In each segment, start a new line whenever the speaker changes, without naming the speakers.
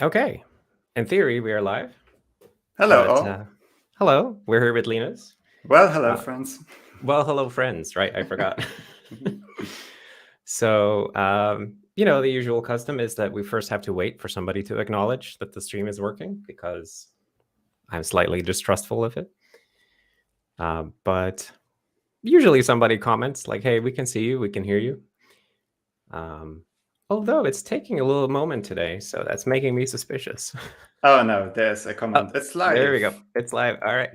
Okay. In theory, we are live.
Hello,
But
all.
hello, we're here with Linus.
Well, hello,
Uh,
friends.
well, hello, friends, right? I forgot.
Mhm.
So, the usual custom is that we first have to wait for somebody to acknowledge that the stream is working because I'm slightly distrustful of it. But usually somebody comments like, hey, we can see you, we can hear you. Although it's taking a little moment today, so that's making me suspicious.
Oh no, there's a
Oh,
comment. It's
there we
live.
go. It's live. All right.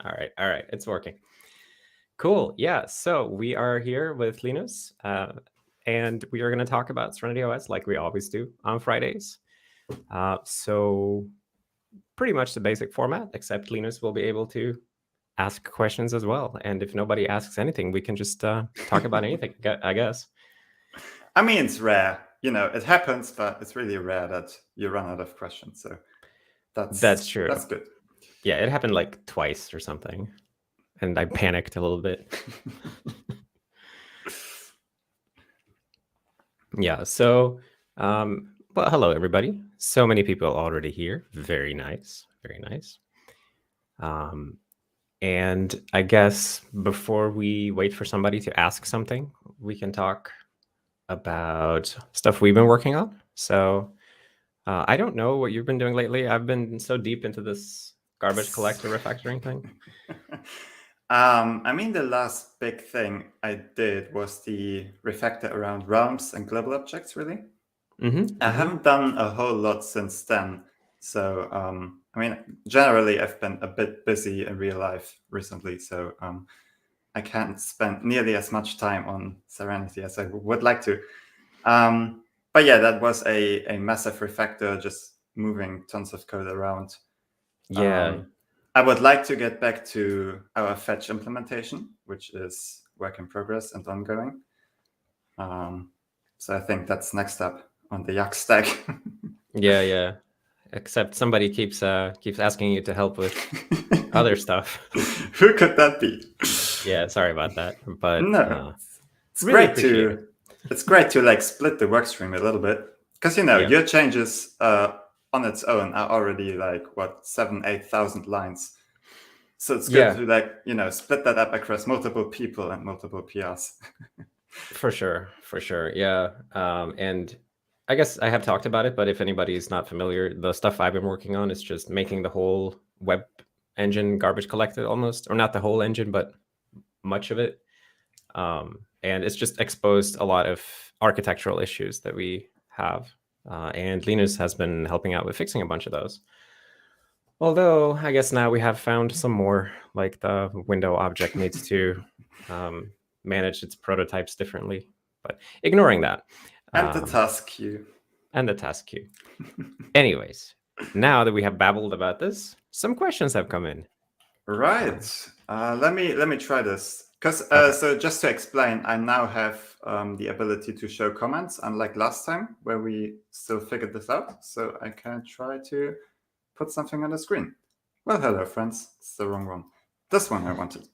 All right. It's working. Cool. Yeah. So we are here with Linus, and we are going to talk about SerenityOS like we always do on Fridays. So pretty much the basic format, except Linus will be able to ask questions as well. And if nobody asks anything, we can just talk about anything, I guess.
I mean, it's rare. It happens, but it's really rare that you run out of questions. So
That's true.
that's good.
Yeah, it happened like twice or something, and I panicked a little bit. Yeah. So, well, hello everybody. So many people already here. Very nice. Very nice. And I guess before we wait for somebody to ask something, we can talk about stuff we've been working on. So, I don't know what you've been doing lately. I've been so deep into this garbage collector refactoring thing.
I mean, the last big thing I did was the refactor around realms and global objects, really. I haven't done a whole lot since then. So, I mean, generally, I've been a bit busy in real life recently. So, I can't spend nearly as much time on Serenity as I would like to. But yeah, that was a massive refactor, just moving tons of code around.
Yeah.
I would like to get back to our fetch implementation, which is work in progress and ongoing. So I think that's next up on the Yak stack.
Yeah. Except somebody keeps asking you to help with other stuff.
Who could that be?
Yeah, sorry about that, but
No, it's
really
great
appreciate it.
to like split the work stream a little bit, because
Yeah.
your changes on its own are already like what 8,000 lines. So it's good
Yeah.
to like split that up across multiple people and multiple PRs.
For sure. Yeah. And I guess I have talked about it, but if anybody's not familiar, the stuff I've been working on is just making the whole web engine garbage collected almost, or not the whole engine, but much of it. And it's just exposed a lot of architectural issues that we have. And Linus has been helping out with fixing a bunch of those. Although I guess now we have found some more, like the window object needs to manage its prototypes differently. But ignoring that.
And the task queue.
And the task queue. Anyways, now that we have babbled about this, some questions have come in.
Right. Let me try this. Because
Okay.
so just to explain, I now have the ability to show comments, unlike last time where we still figured this out. So I can try to put something on the screen. Well, hello, friends. It's the wrong one. This one I wanted.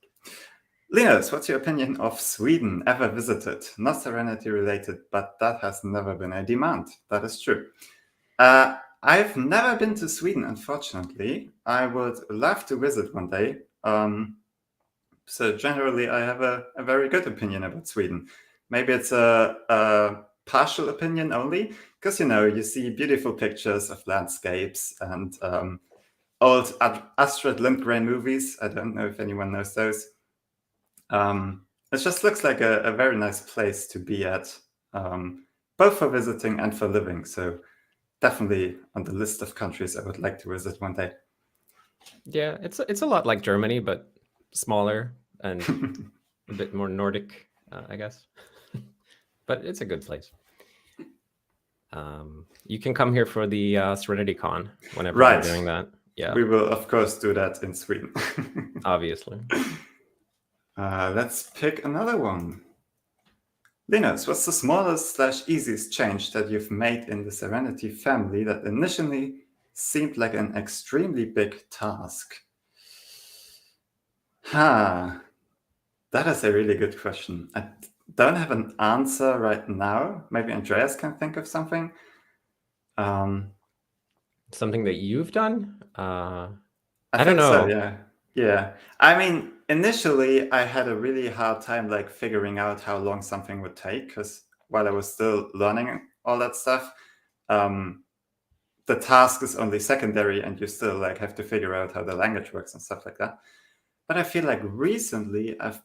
Linus, what's your opinion of Sweden? Ever visited? Not Serenity related, but that has never been a demand. That is true. I've never been to Sweden, unfortunately. I would love to visit one day. So generally, I have a very good opinion about Sweden. Maybe it's a partial opinion only, because you see beautiful pictures of landscapes and old Astrid Lindgren movies. I don't know if anyone knows those. It just looks like a very nice place to be at, both for visiting and for living. So definitely on the list of countries I would like to visit one day.
Yeah, it's a lot like Germany, but smaller and a bit more Nordic, I guess. But it's a good place. You can come here for the SerenityCon whenever we're
Right.
doing that. Yeah,
We will, of course, do that in Sweden.
obviously.
Let's pick another one. Linus, what's the smallest/easiest change that you've made in the Serenity family that initially seemed like an extremely big task? That is a really good question. I don't have an answer right now. Maybe Andreas can think of something.
Something that you've done?
I
I don't
think so,
know.
yeah. I mean, initially I had a really hard time like figuring out how long something would take, because while I was still learning all that stuff, the task is only secondary and you still like have to figure out how the language works and stuff like that. But I feel like recently I've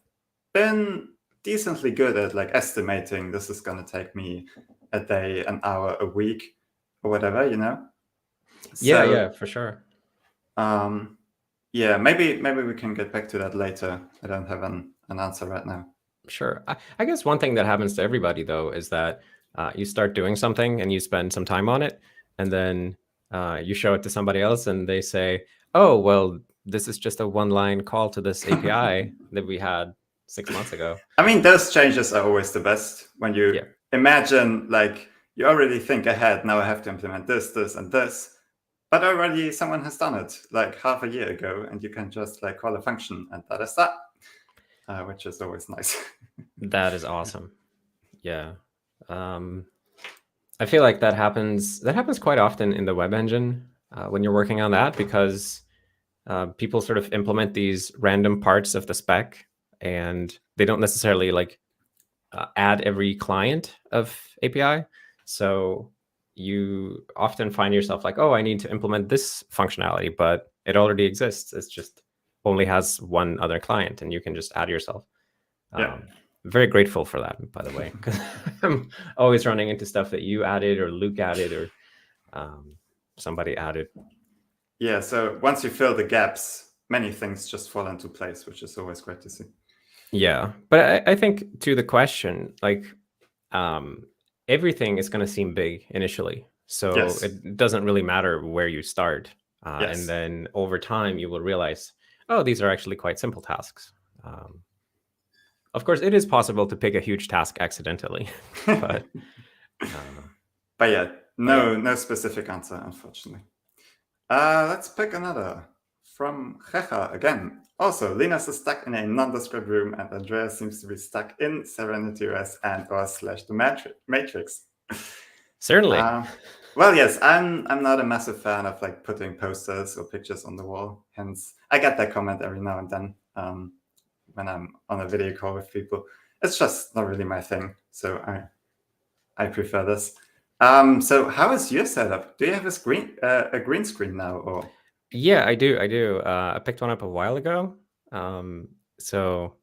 been decently good at like estimating this is going to take me a day, an hour, a week, or whatever, you know?
Yeah, for sure.
Yeah, maybe we can get back to that later. I don't have an answer right now.
Sure. I guess one thing that happens to everybody, though, is that you start doing something and you spend some time on it, and then you show it to somebody else and they say, oh, well, this is just a one-line call to this API that we had 6 months ago.
I mean, those changes are always the best when you imagine, like, you already think ahead. Now I have to implement this, this, and this. But already someone has done it like half a year ago, and you can just like call a function and that is that, which is always nice.
That is awesome. Yeah. I feel like that happens quite often in the web engine when you're working on that, because people sort of implement these random parts of the spec and they don't necessarily like add every client of API. So you often find yourself like, oh, I need to implement this functionality, but it already exists. It's just only has one other client and you can just add yourself.
Yeah.
Very grateful for that, by the way, because I'm always running into stuff that you added or Luke added or somebody added.
Yeah, so once you fill the gaps, many things just fall into place, which is always great to see.
Yeah, but I think to the question, like everything is going to seem big initially. So
Yes.
it doesn't really matter where you start.
Yes.
And then over time, you will realize, oh, these are actually quite simple tasks. Of course, it is possible to pick a huge task accidentally, but
yeah, no specific answer, unfortunately. Let's pick another from Checha again. Also, Linus is stuck in a nondescript room, and Andreas seems to be stuck in SerenityOS and/or / the Matrix.
Certainly.
Well, yes, I'm not a massive fan of like putting posters or pictures on the wall. Hence, I get that comment every now and then when I'm on a video call with people. It's just not really my thing, so I prefer this. So how is your setup? Do you have a green screen now, or?
Yeah, I do. I picked one up a while ago. So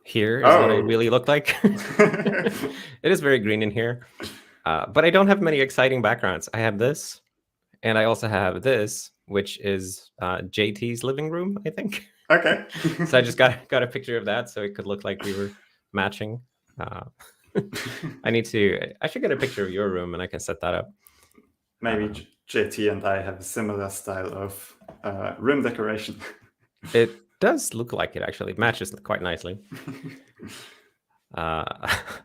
here is what I really look like. It is very green in here, but I don't have many exciting backgrounds. I have this, and I also have this, which is JT's living room, I think.
Okay.
So I just got a picture of that, so it could look like we were matching. I should get a picture of your room, and I can set that up.
Maybe JT and I have a similar style of room decoration.
It does look like it, actually. It matches quite nicely. All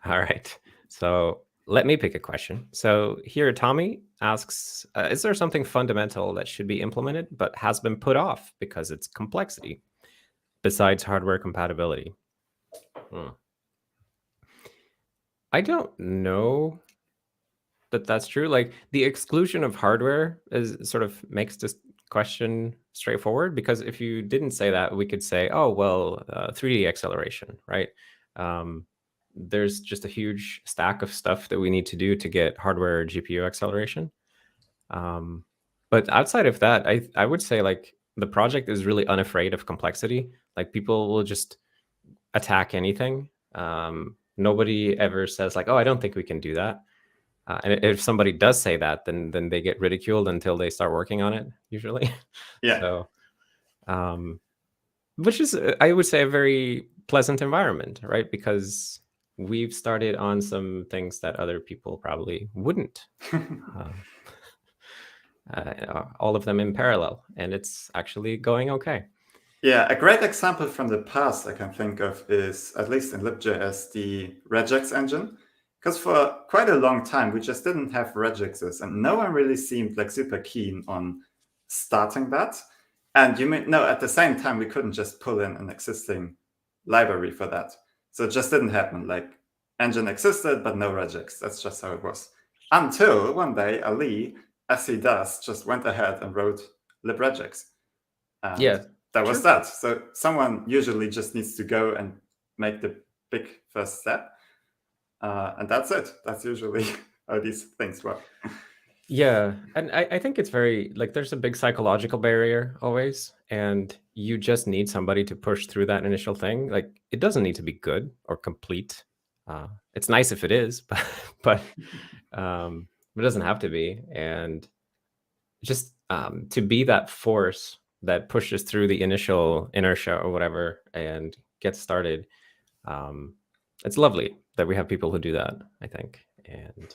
right. So let me pick a question. So here, Tommy asks, is there something fundamental that should be implemented but has been put off because it's complexity besides hardware compatibility? I don't know that that's true. Like the exclusion of hardware sort of makes this question straightforward, because if you didn't say that, we could say, oh, well, 3D acceleration, right? There's just a huge stack of stuff that we need to do to get hardware GPU acceleration. But outside of that, I would say like the project is really unafraid of complexity. Like people will just attack anything. Nobody ever says like, oh, I don't think we can do that. And if somebody does say that, then they get ridiculed until they start working on it, usually.
Yeah.
So, which is, I would say, a very pleasant environment, right? Because we've started on some things that other people probably wouldn't. All of them in parallel, and it's actually going okay.
Yeah, a great example from the past I can think of is, at least in libjs, the regex engine. Because for quite a long time, we just didn't have regexes, and no one really seemed like super keen on starting that. And you may know, at the same time, we couldn't just pull in an existing library for that. So it just didn't happen. Like, engine existed, but no regex. That's just how it was. Until one day, Ali as he does, just went ahead and wrote libregex. And
Yeah,
that was
sure.
that. So someone usually just needs to go and make the big first step. And that's it. That's usually how these things work.
Yeah, and I think it's very, like, there's a big psychological barrier always, and you just need somebody to push through that initial thing. Like, it doesn't need to be good or complete. It's nice if it is, but it doesn't have to be. And just to be that force that pushes through the initial inertia or whatever and gets started. It's lovely that we have people who do that, I think. And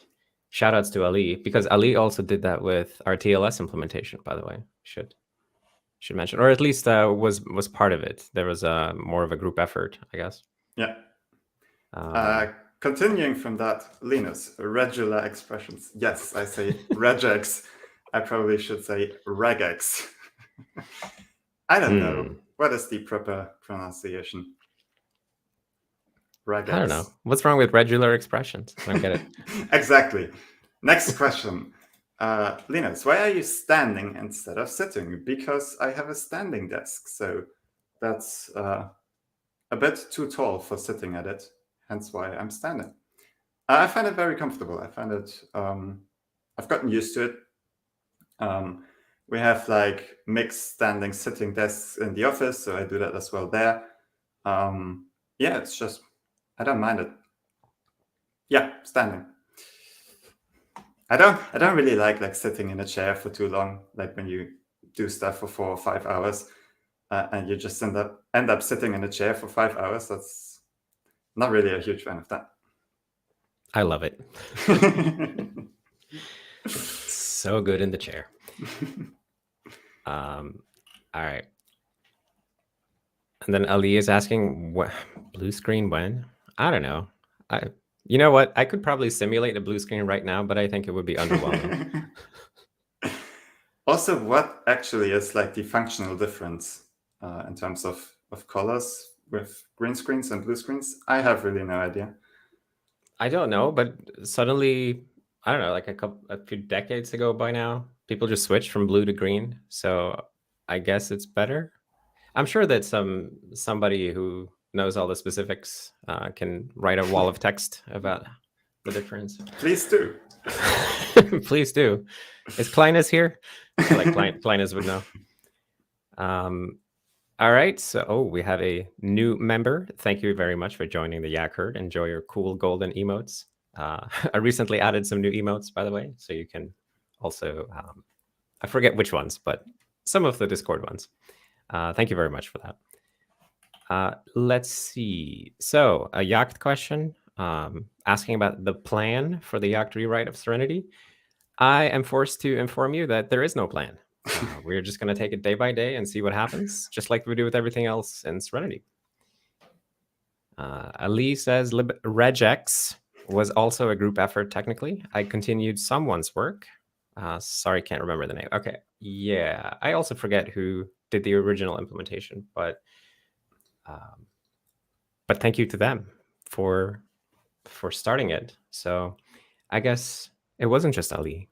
shout outs to Ali, because Ali also did that with our TLS implementation, by the way. Should mention, or at least was part of it. There was more of a group effort, I guess.
Yeah. Continuing from that, Linus, regular expressions. Yes, I say regex. I probably should say regex. I don't know. What is the proper pronunciation? Regex.
I don't know. What's wrong with regular expressions? I don't get it.
Exactly. Next question. Linus, why are you standing instead of sitting? Because I have a standing desk, so that's a bit too tall for sitting at it, hence why I'm standing. I find it very comfortable. I find it, I've gotten used to it. We have like mixed standing sitting desks in the office, so I do that as well there. Yeah, it's just, I don't mind it. Yeah, standing. I don't really like sitting in a chair for too long, like when you do stuff for 4 or 5 hours, and you just end up sitting in a chair for 5 hours. That's not really a huge fan of that.
I love it. So good in the chair. All right. And then Ali is asking, what blue screen when? I don't know. You know what? I could probably simulate a blue screen right now, but I think it would be underwhelming.
Also, what actually is like the functional difference in terms of colors with green screens and blue screens? I have really no idea.
I don't know, but suddenly, I don't know, like a few decades ago by now, people just switched from blue to green. So I guess it's better. I'm sure that somebody who knows all the specifics can write a wall of text about the difference.
Please do.
Please do. Is Linus here? I feel like Linus would know. All right. So, we have a new member. Thank you very much for joining the Yak Herd. Enjoy your cool golden emotes. I recently added some new emotes, by the way, so you can also, I forget which ones, but some of the Discord ones. Thank you very much for that. Let's see. So, a Yacht question asking about the plan for the Yacht rewrite of Serenity. I am forced to inform you that there is no plan. We're just going to take it day by day and see what happens, just like we do with everything else in Serenity. Ali says regex was also a group effort technically. I continued someone's work. Sorry, can't remember the name. Okay, yeah. I also forget who did the original implementation, but thank you to them for starting it. So I guess it wasn't just Ali.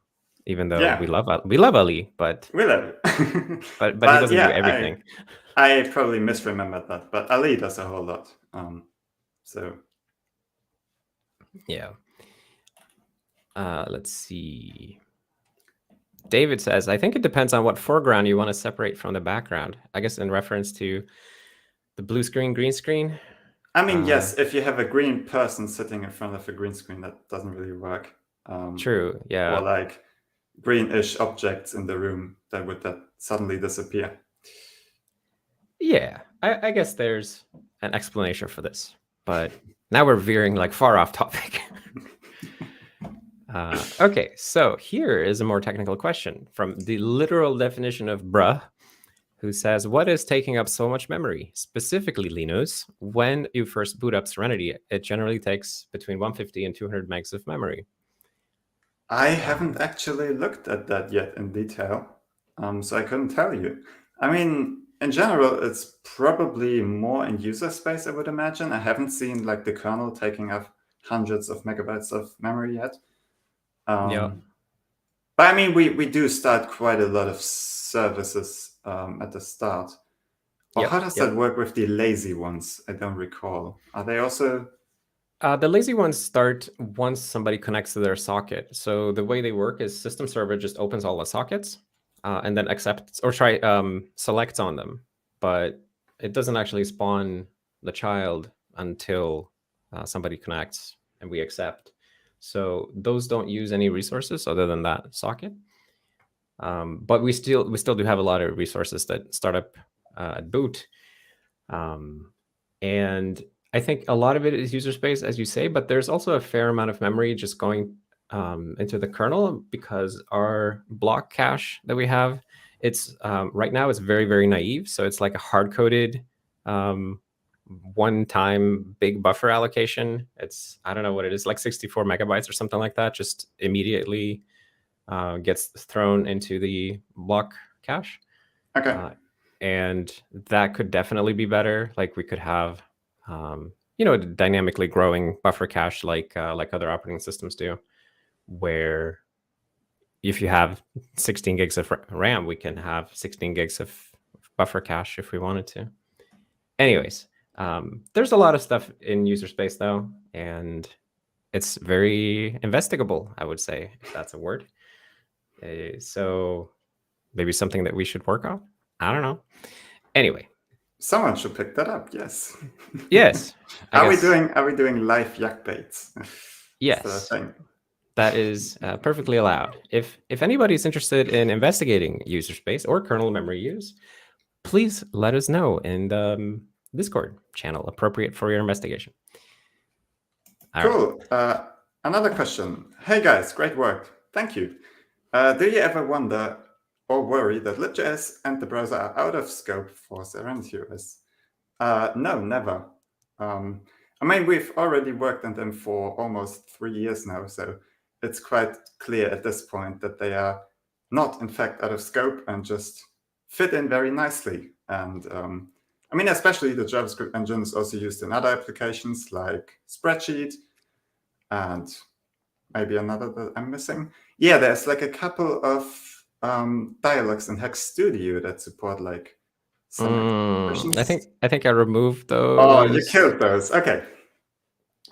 Even though we love Ali, but
we love it.
but he doesn't do everything.
I probably misremembered that, but Ali does a whole lot. So
yeah. Let's see. David says, I think it depends on what foreground you want to separate from the background. I guess in reference to the blue screen, green screen.
I mean, yes, if you have a green person sitting in front of a green screen, that doesn't really work.
True, yeah.
Or like greenish objects in the room that would suddenly disappear.
Yeah, I guess there's an explanation for this, but now we're veering like far off topic. Okay, so here is a more technical question from the literal definition of bruh, who says, what is taking up so much memory? Specifically, Linus, when you first boot up Serenity, it generally takes between 150 and 200 megs of memory.
I haven't actually looked at that yet in detail, so I couldn't tell you. I mean, in general, it's probably more in user space, I would imagine. I haven't seen like the kernel taking up hundreds of megabytes of memory yet.
Yeah.
But I mean, we do start quite a lot of services at the start. Or how does that work with the lazy ones? I don't recall. Are they also...
The lazy ones start once somebody connects to their socket. So the way they work is system server just opens all the sockets and then accepts or selects on them. But it doesn't actually spawn the child until somebody connects and we accept. So those don't use any resources other than that socket. But we still do have a lot of resources that start up at boot. And I think a lot of it is user space, as you say, but there's also a fair amount of memory just going into the kernel because our block cache that we have, it's right now it's very, very naive. So it's like a hard-coded one-time big buffer allocation. It's, I don't know what it is, like 64 megabytes or something like that, just immediately gets thrown into the block cache.
Okay.
And that could definitely be better. Like we could have, dynamically growing buffer cache like other operating systems do, where if you have 16 gigs of RAM, we can have 16 gigs of buffer cache if we wanted to. Anyways, there's a lot of stuff in user space though, and it's very investigable, I would say, if that's a word. So maybe something that we should work on. I don't know. Anyway,
someone should pick that up. Yes.
Yes.
Are we doing live yak baits?
Yes. That is perfectly allowed. If anybody's interested in investigating user space or kernel memory use, please let us know in the Discord channel appropriate for your investigation.
Cool. Right. Another question. Hey guys, great work. Thank you. Do you ever wonder or worry that libjs and the browser are out of scope for SerenityOS? No, never. I mean, we've already worked on them for almost 3 years now, so it's quite clear at this point that they are not, in fact, out of scope and just fit in very nicely. And I mean, especially the JavaScript engine is also used in other applications like Spreadsheet and maybe another that I'm missing. Yeah, there's like a couple of dialogues in Hex Studio that support like some
I think I removed those.
Oh, you killed those. Okay.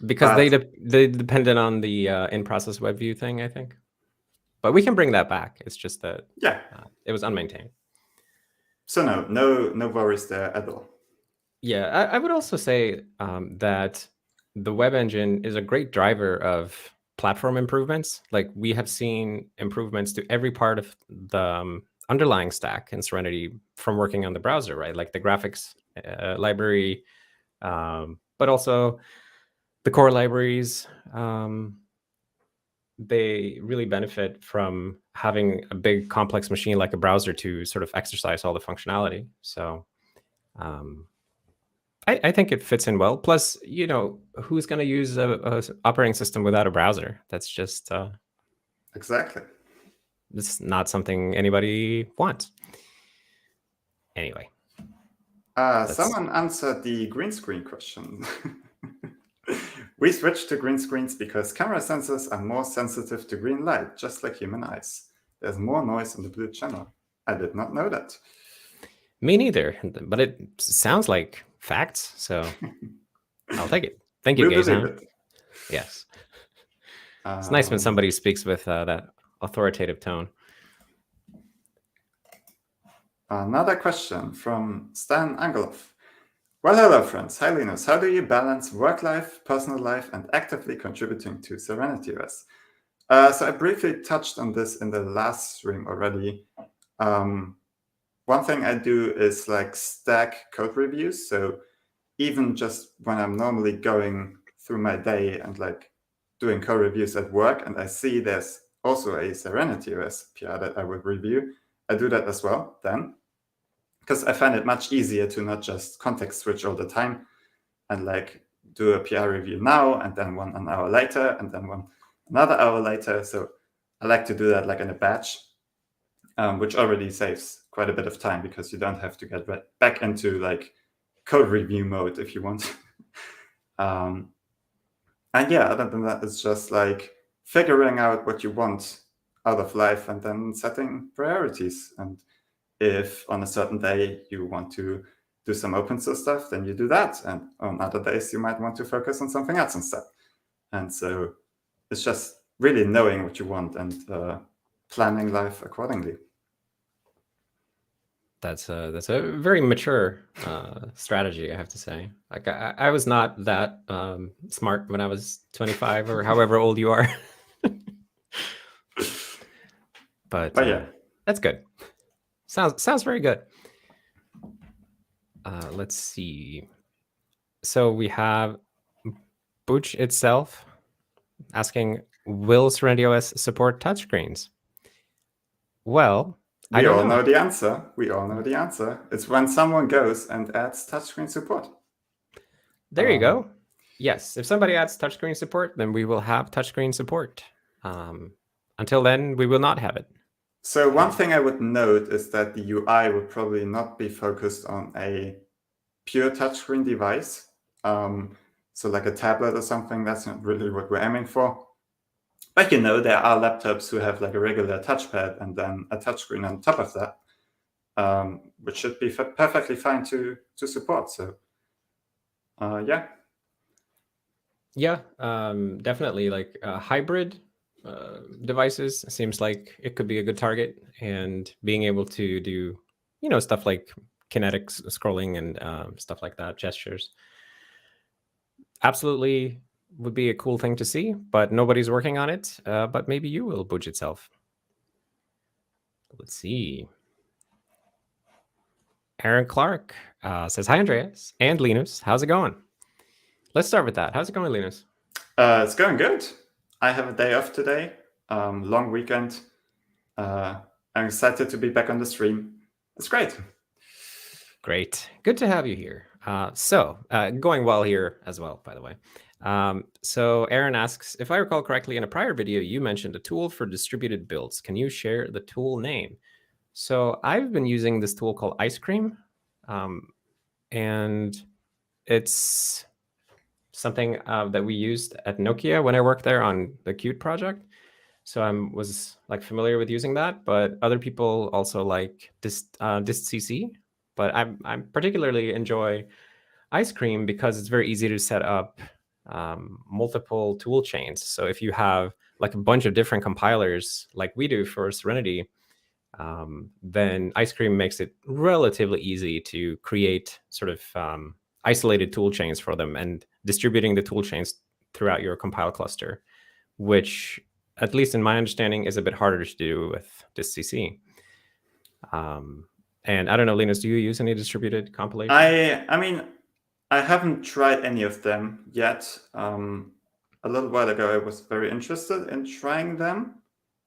Because they depended on the in-process web view thing, I think. But we can bring that back. It's just that it was unmaintained.
So no worries there at all.
Yeah, I would also say that the web engine is a great driver of platform improvements. Like we have seen improvements to every part of the underlying stack in Serenity from working on the browser, right? Like the graphics library, but also the core libraries. They really benefit from having a big complex machine like a browser to sort of exercise all the functionality. So I think it fits in well. Plus, who's going to use a operating system without a browser? That's just
exactly.
It's not something anybody wants. Anyway,
someone answered the green screen question. We switched to green screens because camera sensors are more sensitive to green light, just like human eyes. There's more noise on the blue channel. I did not know that.
Me neither, but it sounds like facts, so I'll take it. Thank you, Gaze. Yes. It's nice when somebody speaks with that authoritative tone.
Another question from Stan Angelov. Well, hello, friends. Hi, Linus. How do you balance work life, personal life, and actively contributing to SerenityOS? So I briefly touched on this in the last stream already. One thing I do is like stack code reviews. So even just when I'm normally going through my day and like doing code reviews at work, and I see there's also a SerenityOS PR that I would review, I do that as well then, because I find it much easier to not just context switch all the time and like do a PR review now and then one an hour later and then one another hour later. So I like to do that like in a batch, which already saves quite a bit of time because you don't have to get back into like code review mode if you want. And yeah, other than that, it's just like figuring out what you want out of life and then setting priorities. And if on a certain day you want to do some open source stuff, then you do that. And on other days, you might want to focus on something else instead. And so it's just really knowing what you want and planning life accordingly.
That's a very mature strategy, I have to say. Like I was not that smart when I was 25 or however old you are. but
yeah,
that's good. Sounds very good. Let's see. So we have Booch itself asking, will SerenityOS support touchscreens? Well,
we all know the answer. We all know the answer. It's when someone goes and adds touchscreen support.
There you go. Yes, if somebody adds touchscreen support, then we will have touchscreen support. Until then, we will not have it.
So one thing I would note is that the UI would probably not be focused on a pure touchscreen device. So like a tablet or something, that's not really what we're aiming for. But there are laptops who have like a regular touchpad and then a touchscreen on top of that, which should be perfectly fine to support. So yeah.
Yeah, definitely. Like hybrid devices seems like it could be a good target, and being able to do, stuff like kinetic scrolling and stuff like that, gestures. Absolutely would be a cool thing to see, but nobody's working on it. But maybe you will, Butch itself. Let's see. Aaron Clark says, hi, Andreas and Linus. How's it going? Let's start with that. How's it going, Linus?
It's going good. I have a day off today, long weekend. I'm excited to be back on the stream. It's great.
Great. Good to have you here. So going well here as well, by the way. So Aaron asks, if I recall correctly, in a prior video, you mentioned a tool for distributed builds. Can you share the tool name? So I've been using this tool called Ice Cream, and it's something that we used at Nokia when I worked there on the Qt project. So I was like familiar with using that, but other people also like distcc. But I particularly enjoy Ice Cream because it's very easy to set up multiple tool chains. So if you have like a bunch of different compilers like we do for Serenity, then Ice Cream makes it relatively easy to create sort of isolated tool chains for them and distributing the tool chains throughout your compile cluster, which, at least in my understanding, is a bit harder to do with distcc. And I don't know, Linus, do you use any distributed compilation?
I mean, I haven't tried any of them yet. A little while ago, I was very interested in trying them.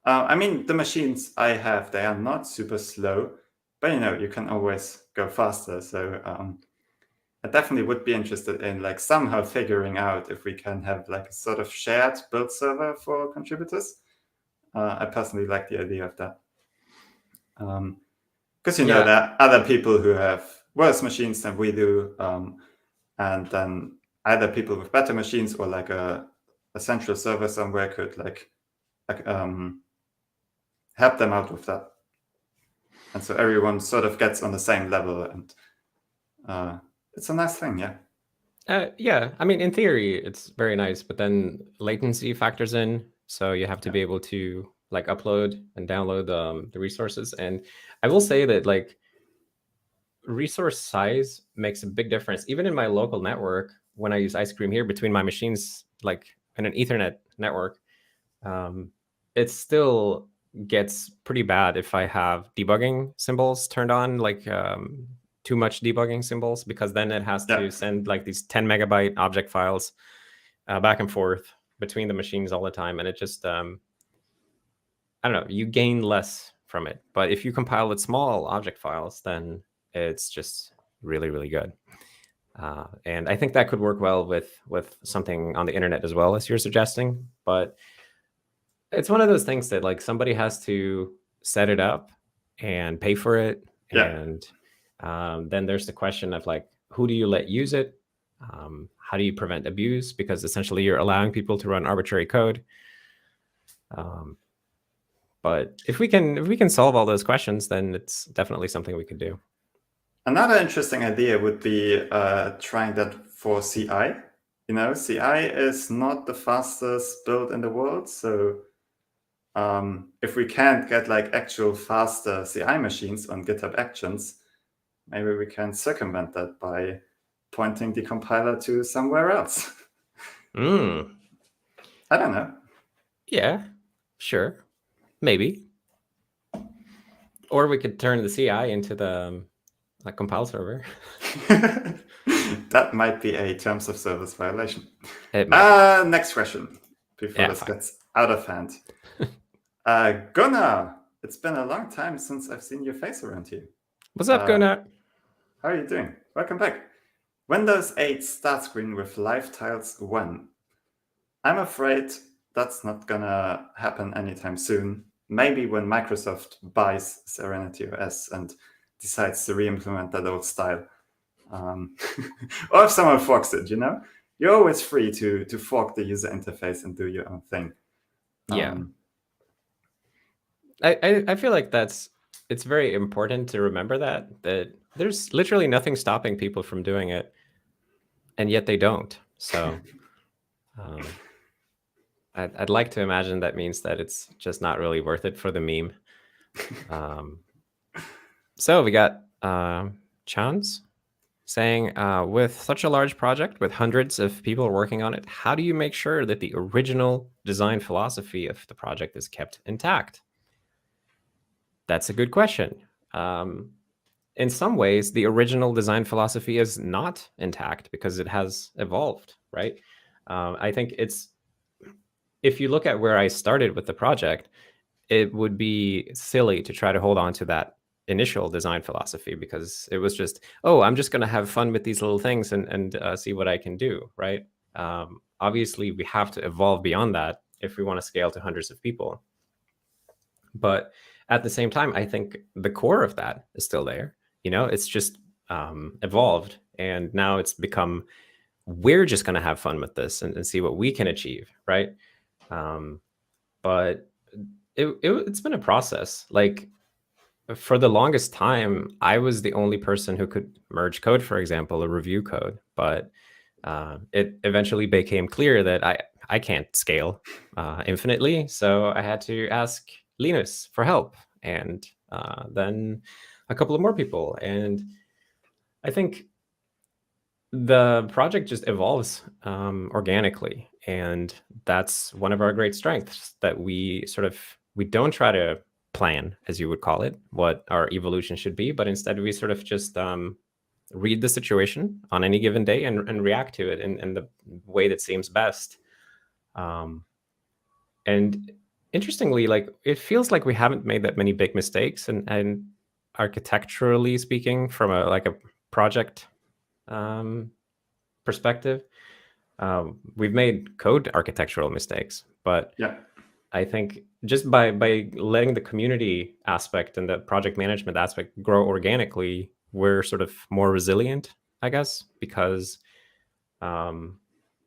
I mean, the machines I have, they are not super slow, but you can always go faster. So I definitely would be interested in like somehow figuring out if we can have like a sort of shared build server for contributors. I personally like the idea of that. Because there are other people who have worse machines than we do, and then either people with better machines or like a central server somewhere could like help them out with that. And so everyone sort of gets on the same level, and it's a nice thing, yeah.
Yeah, I mean, in theory, it's very nice, but then latency factors in. So you have to be able to like upload and download the resources. And I will say that like resource size makes a big difference. Even in my local network, when I use Ice Cream here between my machines, like in an Ethernet network, it still gets pretty bad if I have debugging symbols turned on, like too much debugging symbols, because then it has to send like these 10 megabyte object files back and forth between the machines all the time. And it just, I don't know, you gain less from it. But if you compile with small object files, then it's just really, really good. And I think that could work well with something on the internet as well, as you're suggesting. But it's one of those things that like somebody has to set it up and pay for it. And then there's the question of like, who do you let use it? How do you prevent abuse? Because essentially you're allowing people to run arbitrary code. But if we can solve all those questions, then it's definitely something we could do.
Another interesting idea would be trying that for CI. You know, CI is not the fastest build in the world, so if we can't get like actual faster CI machines on GitHub Actions, maybe we can circumvent that by pointing the compiler to somewhere else.
Mm.
I don't know.
Yeah, sure, maybe. Or we could turn the CI into the compile server.
That might be a terms of service violation. Next question before this gets out of hand. Gunnar, it's been a long time since I've seen your face around here.
What's up, Gunnar?
How are you doing? Welcome back. Windows 8 start screen with live tiles 1. I'm afraid that's not gonna happen anytime soon. Maybe when Microsoft buys SerenityOS and decides to re-implement that old style. Or if someone forks it, you know? You're always free to fork the user interface and do your own thing.
Yeah. I feel like it's very important to remember that there's literally nothing stopping people from doing it, and yet they don't. So I'd like to imagine that means that it's just not really worth it for the meme. So we got Chance saying, with such a large project with hundreds of people working on it, how do you make sure that the original design philosophy of the project is kept intact? That's a good question. In some ways, the original design philosophy is not intact because it has evolved, right? I think if you look at where I started with the project, it would be silly to try to hold on to that initial design philosophy because it was just, oh, I'm just going to have fun with these little things and see what I can do, right? Obviously, we have to evolve beyond that if we want to scale to hundreds of people. But at the same time, I think the core of that is still there. You know, it's just evolved, and now it's become, we're just going to have fun with this and see what we can achieve, right? But it's been a process. Like, for the longest time, I was the only person who could merge code, for example, or review code. But it eventually became clear that I can't scale infinitely. So I had to ask Linus for help, and then a couple of more people. And I think the project just evolves organically. And that's one of our great strengths, that we don't try to plan, as you would call it, what our evolution should be, but instead we sort of just read the situation on any given day and react to it in the way that seems best. And interestingly, like, it feels like we haven't made that many big mistakes, and architecturally speaking, from a project perspective, we've made code architectural mistakes, but
yeah,
I think just by letting the community aspect and the project management aspect grow organically, we're sort of more resilient, I guess, because I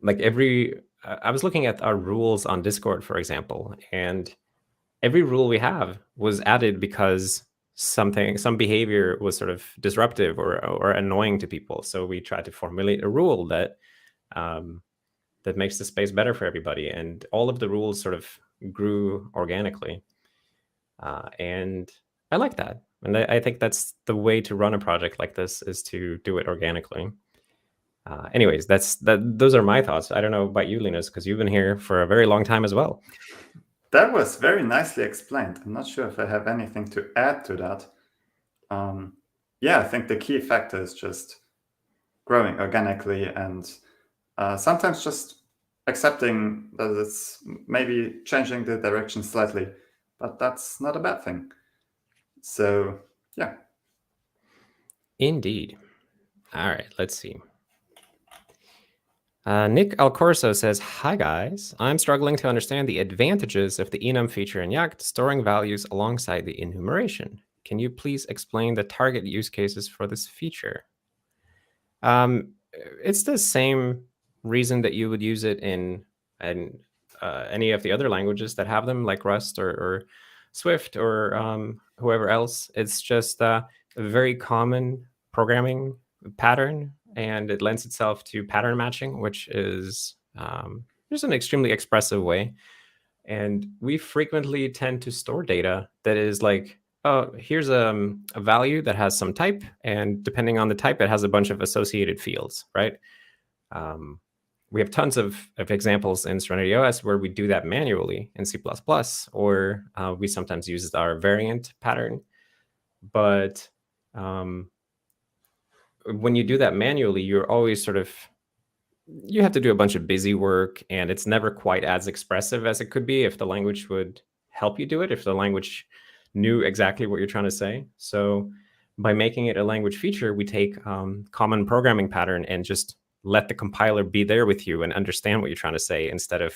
was looking at our rules on Discord, for example, and every rule we have was added because some behavior was sort of disruptive or annoying to people. So we tried to formulate a rule that makes the space better for everybody, and all of the rules sort of grew organically. And I like that. And I think that's the way to run a project like this, is to do it organically. Anyways, those are my thoughts. I don't know about you, Linus, because you've been here for a very long time as well.
That was very nicely explained. I'm not sure if I have anything to add to that. Yeah, I think the key factor is just growing organically, and sometimes just accepting that it's maybe changing the direction slightly, but that's not a bad thing. So, yeah.
Indeed. All right, let's see. Nick Alcorso says, hi guys, I'm struggling to understand the advantages of the enum feature in Yacht storing values alongside the enumeration. Can you please explain the target use cases for this feature? It's the same reason that you would use it in any of the other languages that have them, like Rust or Swift or whoever else. It's just a very common programming pattern, and it lends itself to pattern matching, which is just an extremely expressive way. And we frequently tend to store data that is like, oh, here's a value that has some type, and depending on the type, it has a bunch of associated fields, right? We have tons of examples in SerenityOS where we do that manually in C++, or we sometimes use our variant pattern. But when you do that manually, you're always sort of, you have to do a bunch of busy work, and it's never quite as expressive as it could be if the language would help you do it, if the language knew exactly what you're trying to say. So by making it a language feature, we take common programming pattern and just let the compiler be there with you and understand what you're trying to say, instead of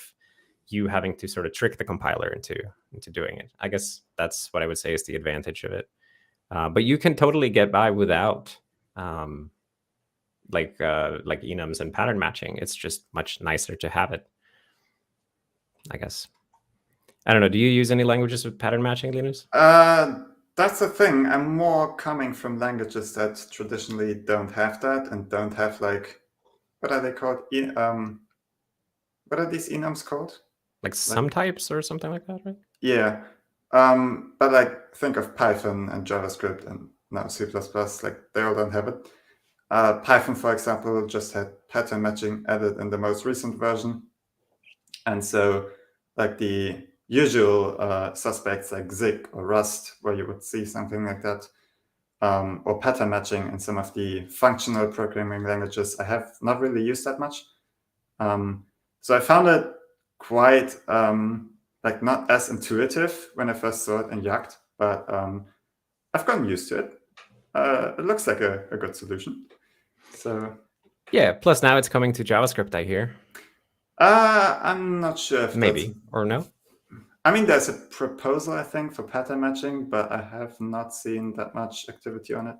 you having to sort of trick the compiler into doing it. I guess that's what I would say is the advantage of it. But you can totally get by without like enums and pattern matching. It's just much nicer to have it, I guess. I don't know. Do you use any languages with pattern matching, Linus?
That's the thing. I'm more coming from languages that traditionally don't have that and don't have like, what are they called? What are these enums called?
Like some types or something like that, right?
Yeah. But like think of Python and JavaScript and now C++, like they all don't have it. Python, for example, just had pattern matching added in the most recent version. And so like the usual suspects like Zig or Rust, where you would see something like that, or pattern matching in some of the functional programming languages, I have not really used that much. So I found it quite like not as intuitive when I first saw it in Yacht, but I've gotten used to it. It looks like a good solution. So
yeah. Plus now it's coming to JavaScript, I hear.
I'm not sure if
maybe or no.
I mean, there's a proposal, I think, for pattern matching, but I have not seen that much activity on it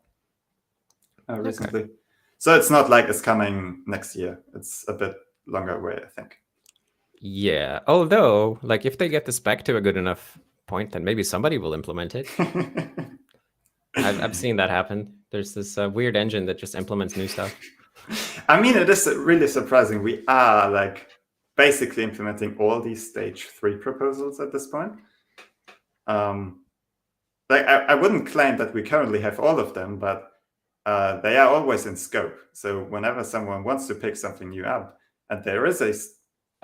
recently. Okay. So it's not like it's coming next year. It's a bit longer away, I think.
Yeah. Although, like, if they get the spec to a good enough point, then maybe somebody will implement it. I've seen that happen. There's this weird engine that just implements new stuff.
I mean, it is really surprising. We are like basically implementing all these stage 3 proposals at this point. Like I wouldn't claim that we currently have all of them, but they are always in scope. So whenever someone wants to pick something new up, and there is a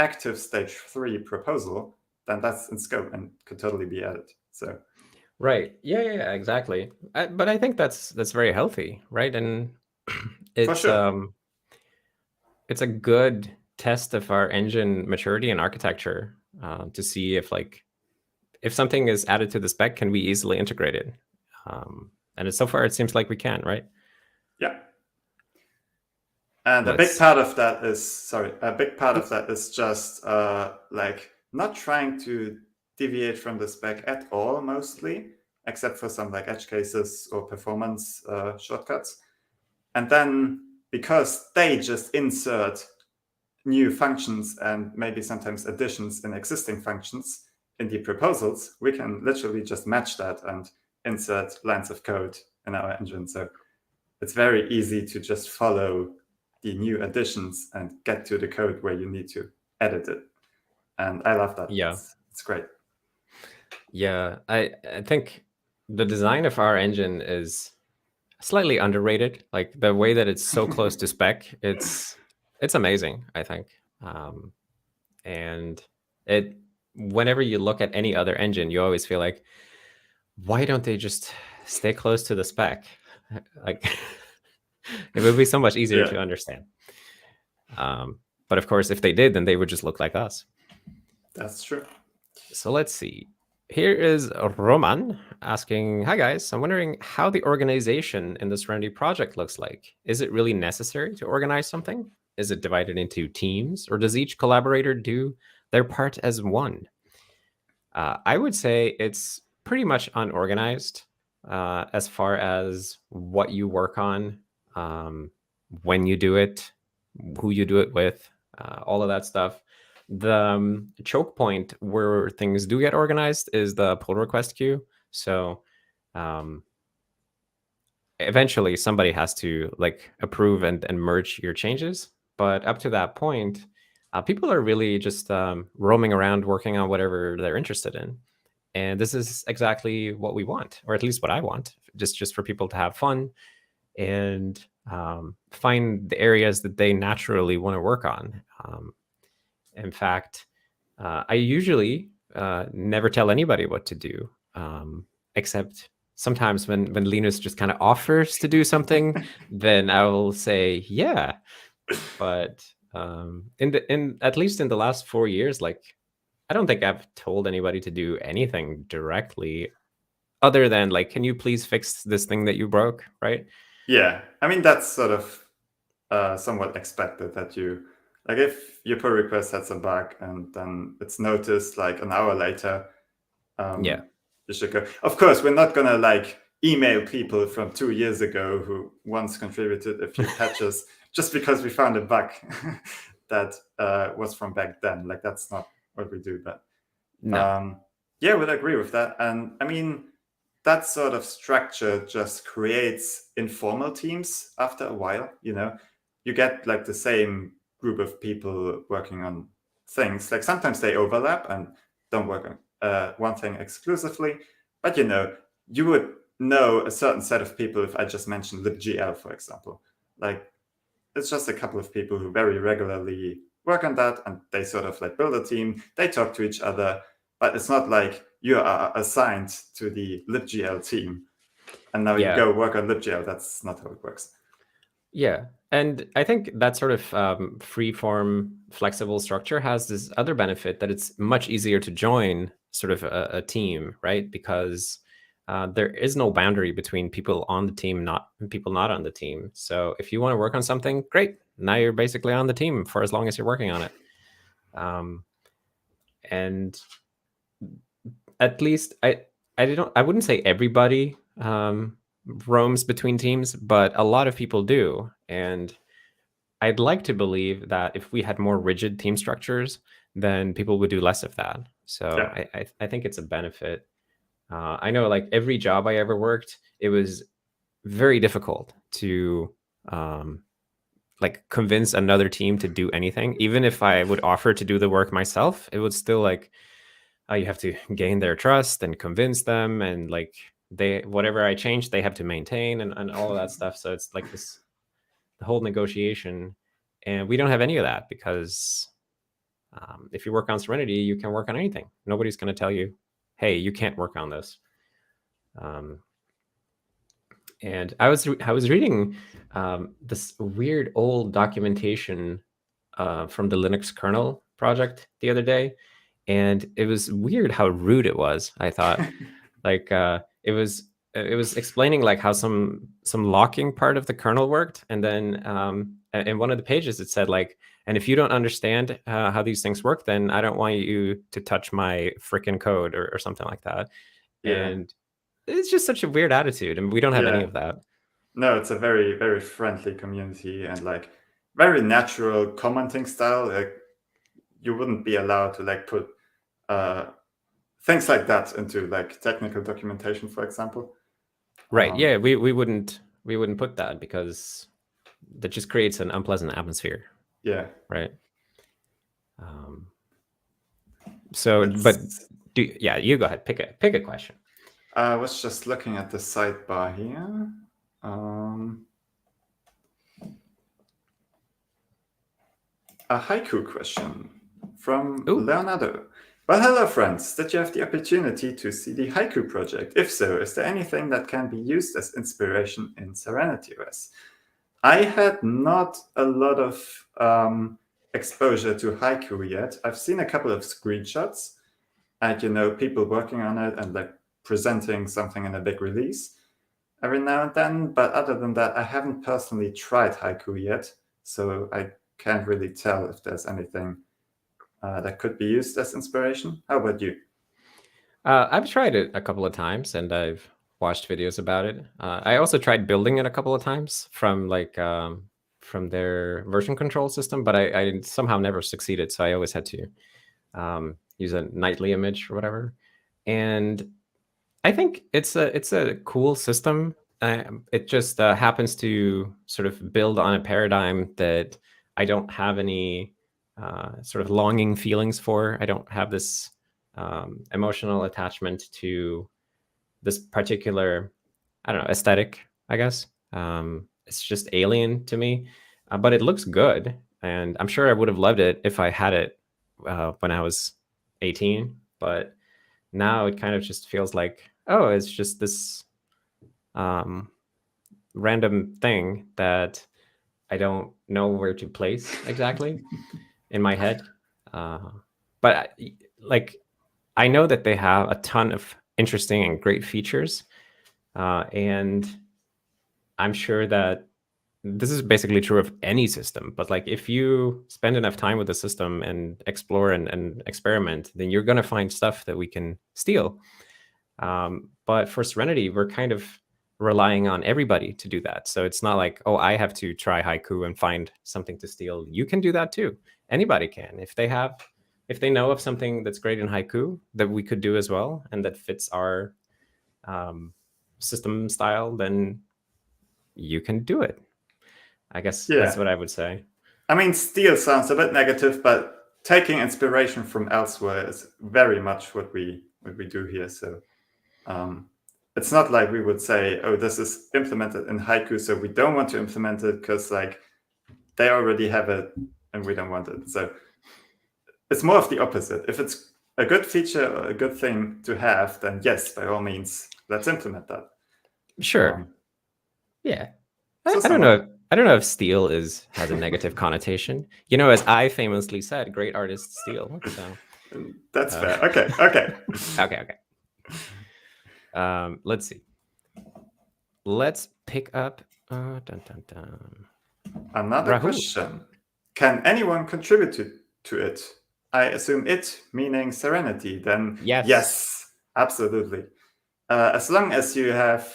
active stage 3 proposal, then that's in scope and could totally be added. So.
Right. Yeah, exactly. But I think that's very healthy, right? And it's
for sure.
It's a good test of our engine maturity and architecture to see if something is added to the spec, can we easily integrate it? And so far, it seems like we can, right?
Yeah. And a big part of that is just like not trying to deviate from the spec at all, mostly, except for some like edge cases or performance shortcuts. And then because they just insert new functions and maybe sometimes additions in existing functions in the proposals, we can literally just match that and insert lines of code in our engine. So it's very easy to just follow the new additions and get to the code where you need to edit it. And I love that.
Yeah.
It's great.
Yeah, I think the design of our engine is slightly underrated. Like the way that it's so close to spec, it's amazing, I think. And whenever you look at any other engine, you always feel like, why don't they just stay close to the spec? Like it would be so much easier to understand. But of course, if they did, then they would just look like us.
That's true.
So let's see. Here is Roman asking, hi guys, I'm wondering how the organization in the Serenity project looks like. Is it really necessary to organize something? Is it divided into teams, or does each collaborator do their part as one? I would say it's pretty much unorganized as far as what you work on, when you do it, who you do it with, all of that stuff. The choke point where things do get organized is the pull request queue. So eventually somebody has to like approve and merge your changes. But up to that point, people are really just roaming around working on whatever they're interested in. And this is exactly what we want, or at least what I want, just for people to have fun and find the areas that they naturally want to work on. In fact, I usually never tell anybody what to do, except sometimes when Linus just kind of offers to do something, then I will say, yeah. But at least in the last 4 years, like, I don't think I've told anybody to do anything directly other than like, can you please fix this thing that you broke, right?
Yeah, I mean, that's sort of somewhat expected that you, like, if your pull request has a bug and then it's noticed like an hour later,
Yeah.
you should go. Of course, we're not gonna like email people from 2 years ago who once contributed a few patches just because we found a bug that was from back then. Like, that's not what we do. But
No.
yeah, I would agree with that. And I mean, that sort of structure just creates informal teams after a while. You know, you get like the same group of people working on things. Like, sometimes they overlap and don't work on one thing exclusively, but you know, you would know a certain set of people if I just mentioned libgl, for example. Like, it's just a couple of people who very regularly work on that, and they sort of like build a team, they talk to each other, but it's not like you are assigned to the libgl team and now you go work on libgl. That's not how it works.
Yeah. And I think that sort of free-form, flexible structure has this other benefit that it's much easier to join sort of a team, right? Because there is no boundary between people on the team, people not on the team. So if you want to work on something, great. Now you're basically on the team for as long as you're working on it. And at least I wouldn't say everybody roams between teams, but a lot of people do. And I'd like to believe that if we had more rigid team structures, then people would do less of that. So
Yeah.
I think it's a benefit. I know, like, every job I ever worked, it was very difficult to like convince another team to do anything. Even if I would offer to do the work myself, it would still like you have to gain their trust and convince them, and like whatever I change, they have to maintain and all of that stuff. So it's like the whole negotiation, and we don't have any of that because if you work on Serenity, you can work on anything. Nobody's going to tell you, hey, you can't work on this. And I was reading this weird old documentation from the Linux kernel project the other day, and it was weird how rude it was. I thought, like, it was explaining like how some locking part of the kernel worked, and then in one of the pages it said like, and if you don't understand how these things work, then I don't want you to touch my frickin' code or something like that.
Yeah.
And it's just such a weird attitude, and we don't have any of that.
No, it's a very, very friendly community and like very natural commenting style. Like, you wouldn't be allowed to like put things like that into like technical documentation, for example.
Right. Yeah, we wouldn't put that because that just creates an unpleasant atmosphere.
Yeah.
Right. So, but you go ahead. Pick a question.
I was just looking at the sidebar here. A haiku question from Leonardo. Well, hello, friends. Did you have the opportunity to see the Haiku project? If so, is there anything that can be used as inspiration in SerenityOS? I had not a lot of exposure to Haiku yet. I've seen a couple of screenshots and, you know, people working on it and like presenting something in a big release every now and then. But other than that, I haven't personally tried Haiku yet. So I can't really tell if there's anything that could be used as inspiration. How about you?
I've tried it a couple of times and I've watched videos about it. I also tried building it a couple of times from from their version control system, but I somehow never succeeded. So I always had to use a nightly image or whatever. And I think it's a cool system. It just happens to sort of build on a paradigm that I don't have any sort of longing feelings for. I don't have this emotional attachment to this particular, I don't know, aesthetic, I guess. It's just alien to me, but it looks good. And I'm sure I would have loved it if I had it when I was 18. But now it kind of just feels like, oh, it's just this random thing that I don't know where to place exactly in my head. But like, I know that they have a ton of interesting and great features. And I'm sure that this is basically true of any system, but like if you spend enough time with the system and explore and experiment, then you're going to find stuff that we can steal. But for Serenity, we're kind of relying on everybody to do that. So it's not like, oh, I have to try Haiku and find something to steal. You can do that too. Anybody can. If they know of something that's great in Haiku that we could do as well, and that fits our system style, then you can do it. I guess that's what I would say.
I mean, steal sounds a bit negative, but taking inspiration from elsewhere is very much what we do here. So it's not like we would say, oh, this is implemented in Haiku, so we don't want to implement it because like they already have it and we don't want it. So it's more of the opposite. If it's a good feature or a good thing to have, then yes, by all means, let's implement that.
Sure. Yeah. I don't know. I don't know if steal has a negative connotation. You know, as I famously said, great artists steal. So
that's fair. Okay.
Let's see. Let's pick up
another question. Can anyone contribute to it? I assume it, meaning Serenity, then yes, absolutely. As long as you have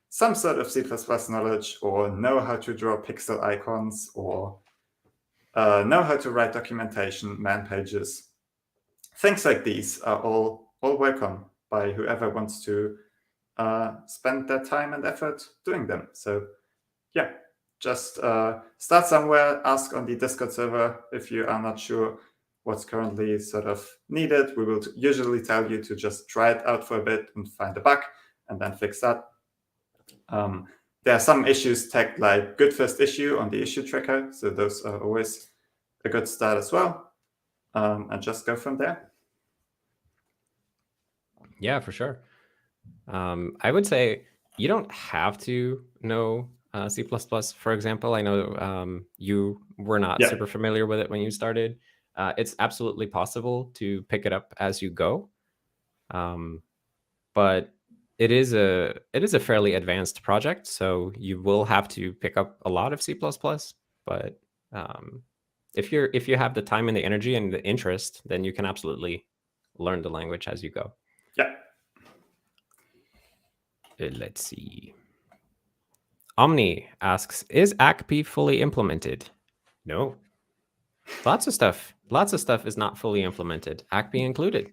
some sort of C++ knowledge or know how to draw pixel icons or know how to write documentation, man pages, things like these are all welcome by whoever wants to spend their time and effort doing them. So yeah, just start somewhere, ask on the Discord server if you are not sure what's currently sort of needed. We will usually tell you to just try it out for a bit and find a bug and then fix that. There are some issues tagged like good first issue on the issue tracker. So those are always a good start as well. And just go from there.
Yeah, for sure. I would say you don't have to know C++, for example. I know you were not super familiar with it when you started. It's absolutely possible to pick it up as you go. But it is a fairly advanced project, so you will have to pick up a lot of C++. But if you have the time and the energy and the interest, then you can absolutely learn the language as you go.
Yeah.
Let's see. Omni asks, is ACP fully implemented? No. Lots of stuff is not fully implemented, ACP included.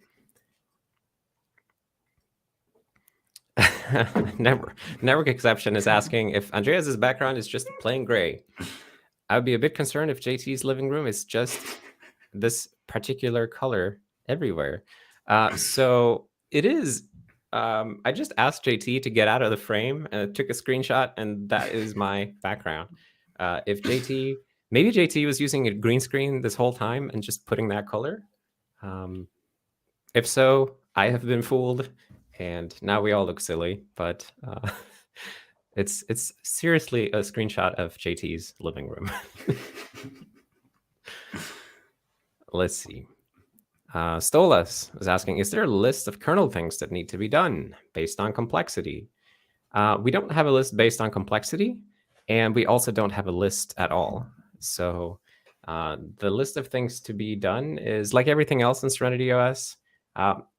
Network Exception is asking if Andreas's background is just plain gray. I would be a bit concerned if JT's living room is just this particular color everywhere. So it is. I just asked JT to get out of the frame and took a screenshot, and that is my background. If maybe JT was using a green screen this whole time and just putting that color. If so, I have been fooled. And now we all look silly, but it's seriously a screenshot of JT's living room. Let's see. Stolas was asking, is there a list of kernel things that need to be done based on complexity? We don't have a list based on complexity, and we also don't have a list at all. So the list of things to be done is like everything else in SerenityOS.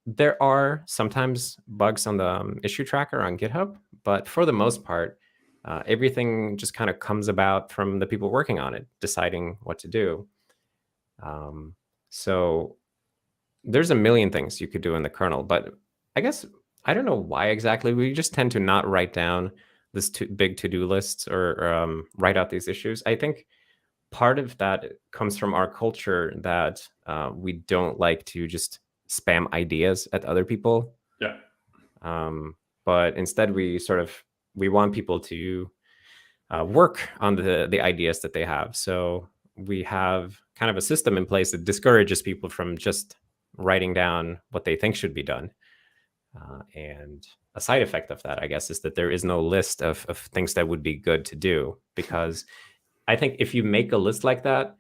There are sometimes bugs on the issue tracker on GitHub, but for the most part, everything just kind of comes about from the people working on it, deciding what to do. So there's a million things you could do in the kernel, but I guess I don't know why exactly. We just tend to not write down this big to-do lists or write out these issues. I think part of that comes from our culture that we don't like to just spam ideas at other people.
Yeah.
But instead, we want people to work on the ideas that they have. So we have kind of a system in place that discourages people from just writing down what they think should be done. And a side effect of that, I guess, is that there is no list of things that would be good to do, because I think if you make a list like that,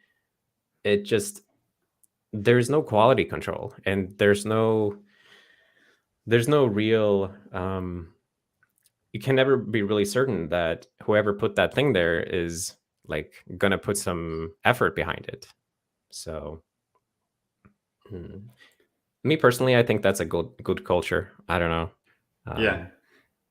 there's no quality control, and there's no real, you can never be really certain that whoever put that thing there is like gonna put some effort behind it. So me personally, I think that's a good culture. I don't know.
Yeah.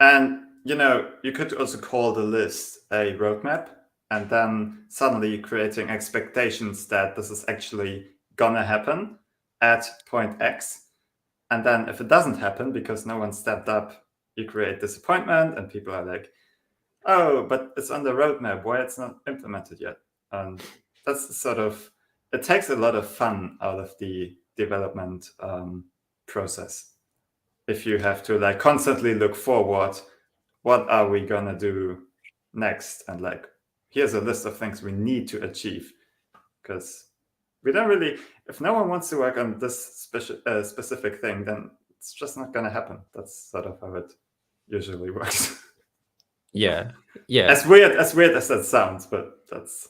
And, you could also call the list a roadmap, and then suddenly you're creating expectations that this is actually gonna happen at point X. And then if it doesn't happen because no one stepped up, you create disappointment, and people are like, oh, but it's on the roadmap, why it's not implemented yet? And that's it takes a lot of fun out of the development process. If you have to like constantly look forward, what are we gonna do next? And like, here's a list of things we need to achieve, because we don't really, if no one wants to work on this specific thing, then it's just not gonna happen. That's sort of how it usually works.
Yeah.
As weird as that sounds, but that's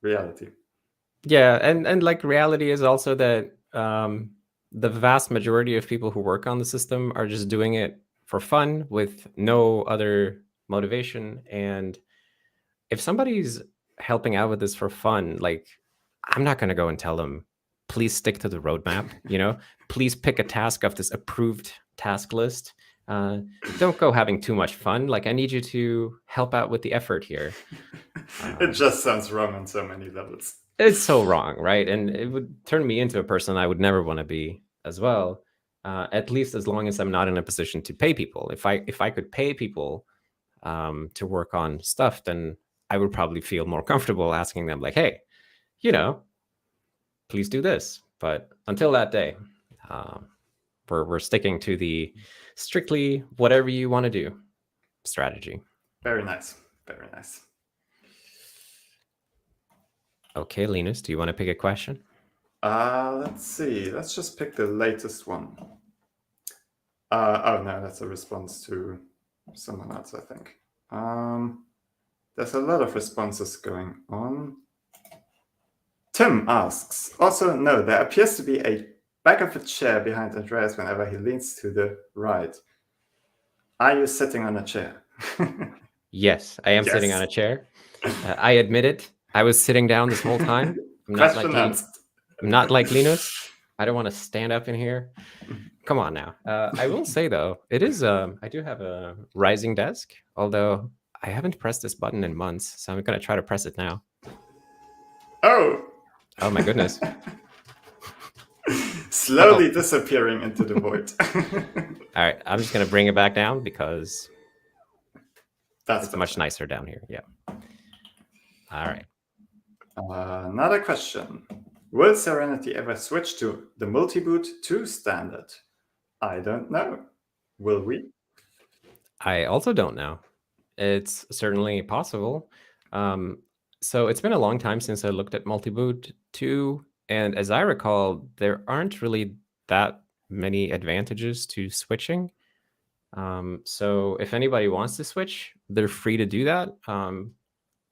reality.
Yeah, and like reality is also that the vast majority of people who work on the system are just doing it for fun with no other motivation. And if somebody's helping out with this for fun, like, I'm not going to go and tell them, please stick to the roadmap, please pick a task off this approved task list. Don't go having too much fun. Like, I need you to help out with the effort here.
It just sounds wrong on so many levels.
It's so wrong, right? And it would turn me into a person I would never want to be as well. At least as long as I'm not in a position to pay people. If I could pay people to work on stuff, then I would probably feel more comfortable asking them, like, hey, please do this. But until that day, we're sticking to the strictly whatever you want to do strategy.
Very nice. Very nice.
Okay, Linus, do you want to pick a question?
Let's see. Let's just pick the latest one. Oh no, that's a response to someone else, I think. There's a lot of responses going on. Tim asks, also, no, there appears to be a back of a chair behind Andreas whenever he leans to the right. Are you sitting on a chair?
Yes, I am sitting on a chair. I admit it. I was sitting down this whole time. I'm not like Linus. I don't want to stand up in here. Come on now. I will say, though, it is. I do have a rising desk, although I haven't pressed this button in months, so I'm going to try to press it now.
Oh
my goodness.
Slowly disappearing into the void.
All right, I'm just going to bring it back down because
it's
much nicer down here. Yeah. All right.
Another question. Will Serenity ever switch to the Multiboot 2 standard? I don't know. Will we?
I also don't know. It's certainly possible. So it's been a long time since I looked at Multiboot 2. And as I recall, there aren't really that many advantages to switching. So if anybody wants to switch, they're free to do that.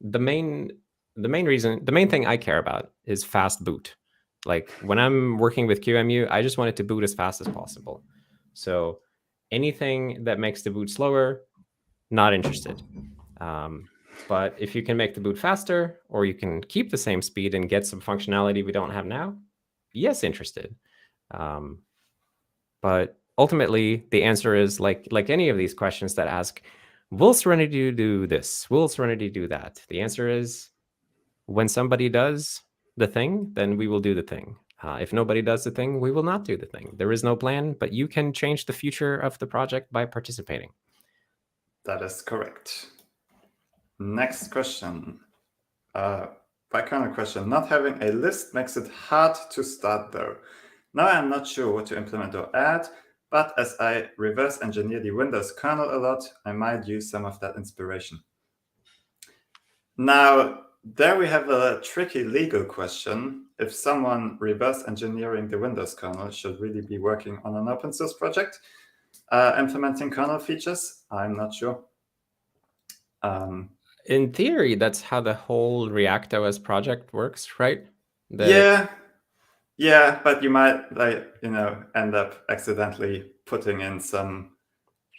The main thing I care about is fast boot. Like, when I'm working with QEMU, I just want it to boot as fast as possible. So anything that makes the boot slower, not interested. But if you can make the boot faster, or you can keep the same speed and get some functionality we don't have now, yes, interested. But ultimately, the answer is like any of these questions that ask, will Serenity do this? Will Serenity do that? The answer is, when somebody does the thing, then we will do the thing. If nobody does the thing, we will not do the thing. There is no plan, but you can change the future of the project by participating.
That is correct. Next question. Background question. Not having a list makes it hard to start though. Now I'm not sure what to implement or add, but as I reverse engineer the Windows kernel a lot, I might use some of that inspiration. Now, there we have a tricky legal question. If someone reverse engineering the Windows kernel should really be working on an open source project, implementing kernel features, I'm not sure.
In theory, that's how the whole ReactOS project works, right?
Yeah, but you might end up accidentally putting in some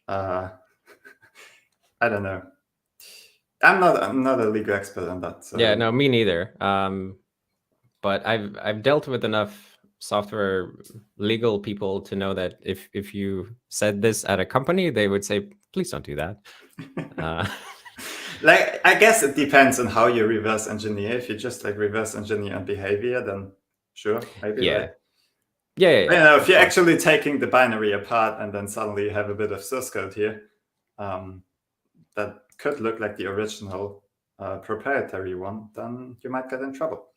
I don't know. I'm not a legal expert on that. So.
Yeah, no, me neither. But I've dealt with enough software legal people to know that if you said this at a company, they would say, please don't do that.
Like, I guess it depends on how you reverse engineer. If you just like reverse engineer on behavior, then sure, maybe.
Yeah.
Like,
yeah.
If you're actually taking the binary apart and then suddenly you have a bit of source code here, that could look like the original proprietary one, then you might get in trouble.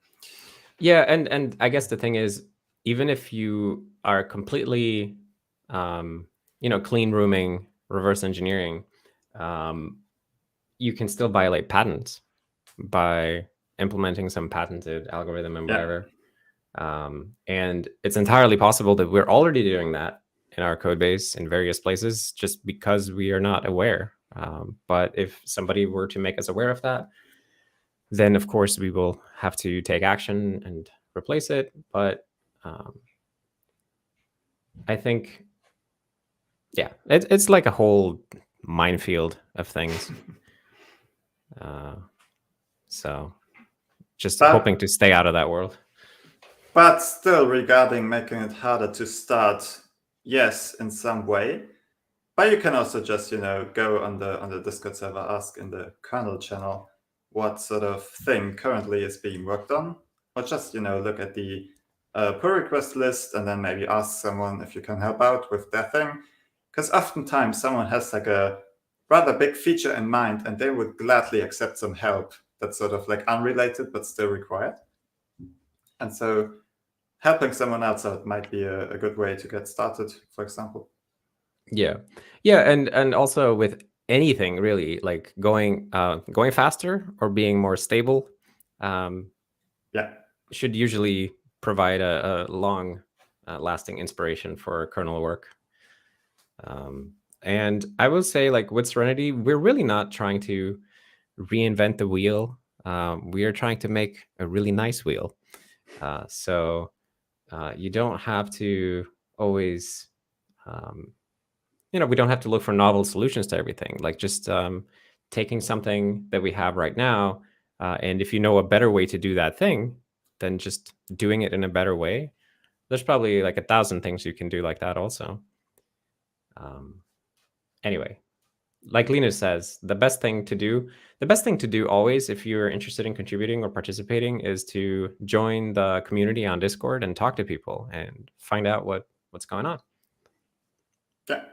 Yeah, and I guess the thing is, even if you are completely, clean rooming, reverse engineering, you can still violate patents by implementing some patented algorithm and whatever. And it's entirely possible that we're already doing that in our code base in various places just because we are not aware. But if somebody were to make us aware of that, then of course we will have to take action and replace it. But I think, yeah, it's like a whole minefield of things. So just hoping to stay out of that world.
But still, regarding making it harder to start, yes, in some way. But you can also just, go on the Discord server, ask in the kernel channel what sort of thing currently is being worked on, or just, look at the pull request list and then maybe ask someone if you can help out with their thing. Because oftentimes someone has like a rather big feature in mind and they would gladly accept some help that's sort of like unrelated but still required. And so helping someone else out might be a good way to get started, for example.
Yeah, and also with anything really, like going faster or being more stable, should usually provide a long lasting inspiration for kernel work. And I will say, like with Serenity, we're really not trying to reinvent the wheel. We are trying to make a really nice wheel. So you don't have to always, we don't have to look for novel solutions to everything. Like just taking something that we have right now, and if you know a better way to do that thing, then just doing it in a better way. There's probably like 1,000 things you can do like that also. Anyway, like Linus says, the best thing to do always, if you're interested in contributing or participating, is to join the community on Discord and talk to people and find out what's going on.
Yeah.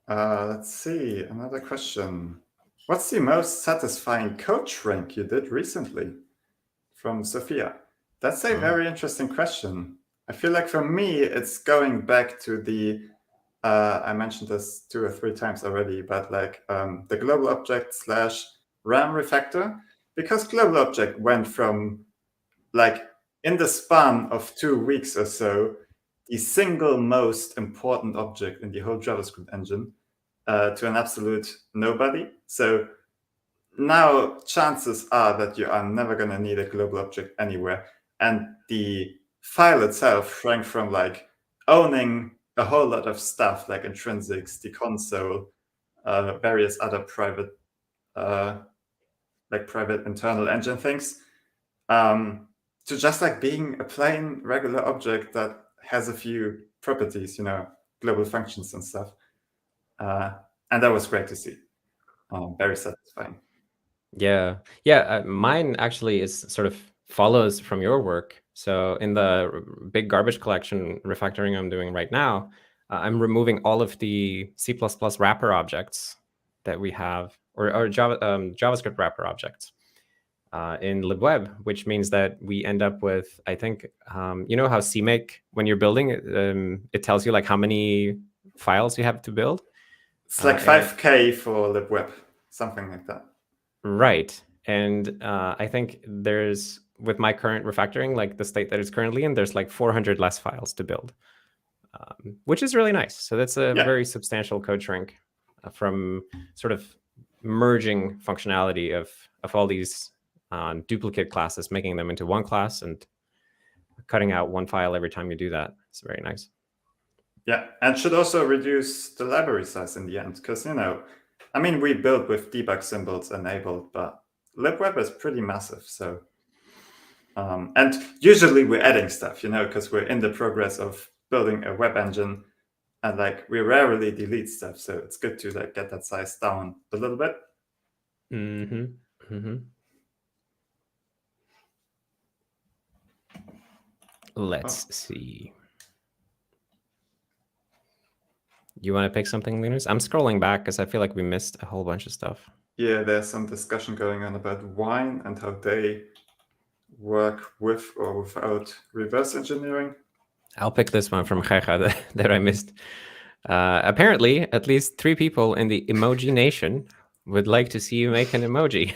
Let's see, another question. What's the most satisfying code shrink you did recently? From Sophia. That's a very interesting question. I feel like for me, it's going back to the, I mentioned this 2 or 3 times already, but like the global object / RAM refactor, because global object went from like in the span of 2 weeks or so, the single most important object in the whole JavaScript engine to an absolute nobody. So now chances are that you are never going to need a global object anywhere. And the file itself shrank from like owning a whole lot of stuff like intrinsics, the console, various other private internal engine things, to just like being a plain regular object that has a few properties, global functions and stuff. And that was great to see. Very satisfying.
Yeah, mine actually is sort of follows from your work. So in the big garbage collection refactoring I'm doing right now, I'm removing all of the C++ wrapper objects that we have, or JavaScript wrapper objects in libweb, which means that we end up with, I think, you know how CMake, when you're building, it tells you like how many files you have to build.
It's like 5K for libweb, something like that.
Right. And I think there's, with my current refactoring, like the state that it's currently in, there's like 400 less files to build, which is really nice. So that's a very substantial code shrink from sort of merging functionality of all these duplicate classes, making them into one class and cutting out one file every time you do that. It's very nice.
Yeah, and should also reduce the library size in the end, because, you know, I mean, we build with debug symbols enabled, but libweb is pretty massive. So, and usually we're adding stuff, you know, because we're in the progress of building a web engine, and like we rarely delete stuff. So it's good to like get that size down a little bit.
Let's see. You want to pick something, Linus? I'm scrolling back because I feel like we missed a whole bunch of stuff.
Yeah, there's some discussion going on about wine and how they work with or without reverse engineering.
I'll pick this one from Gecha that I missed. Apparently, at least 3 people in the emoji nation would like to see you make an emoji.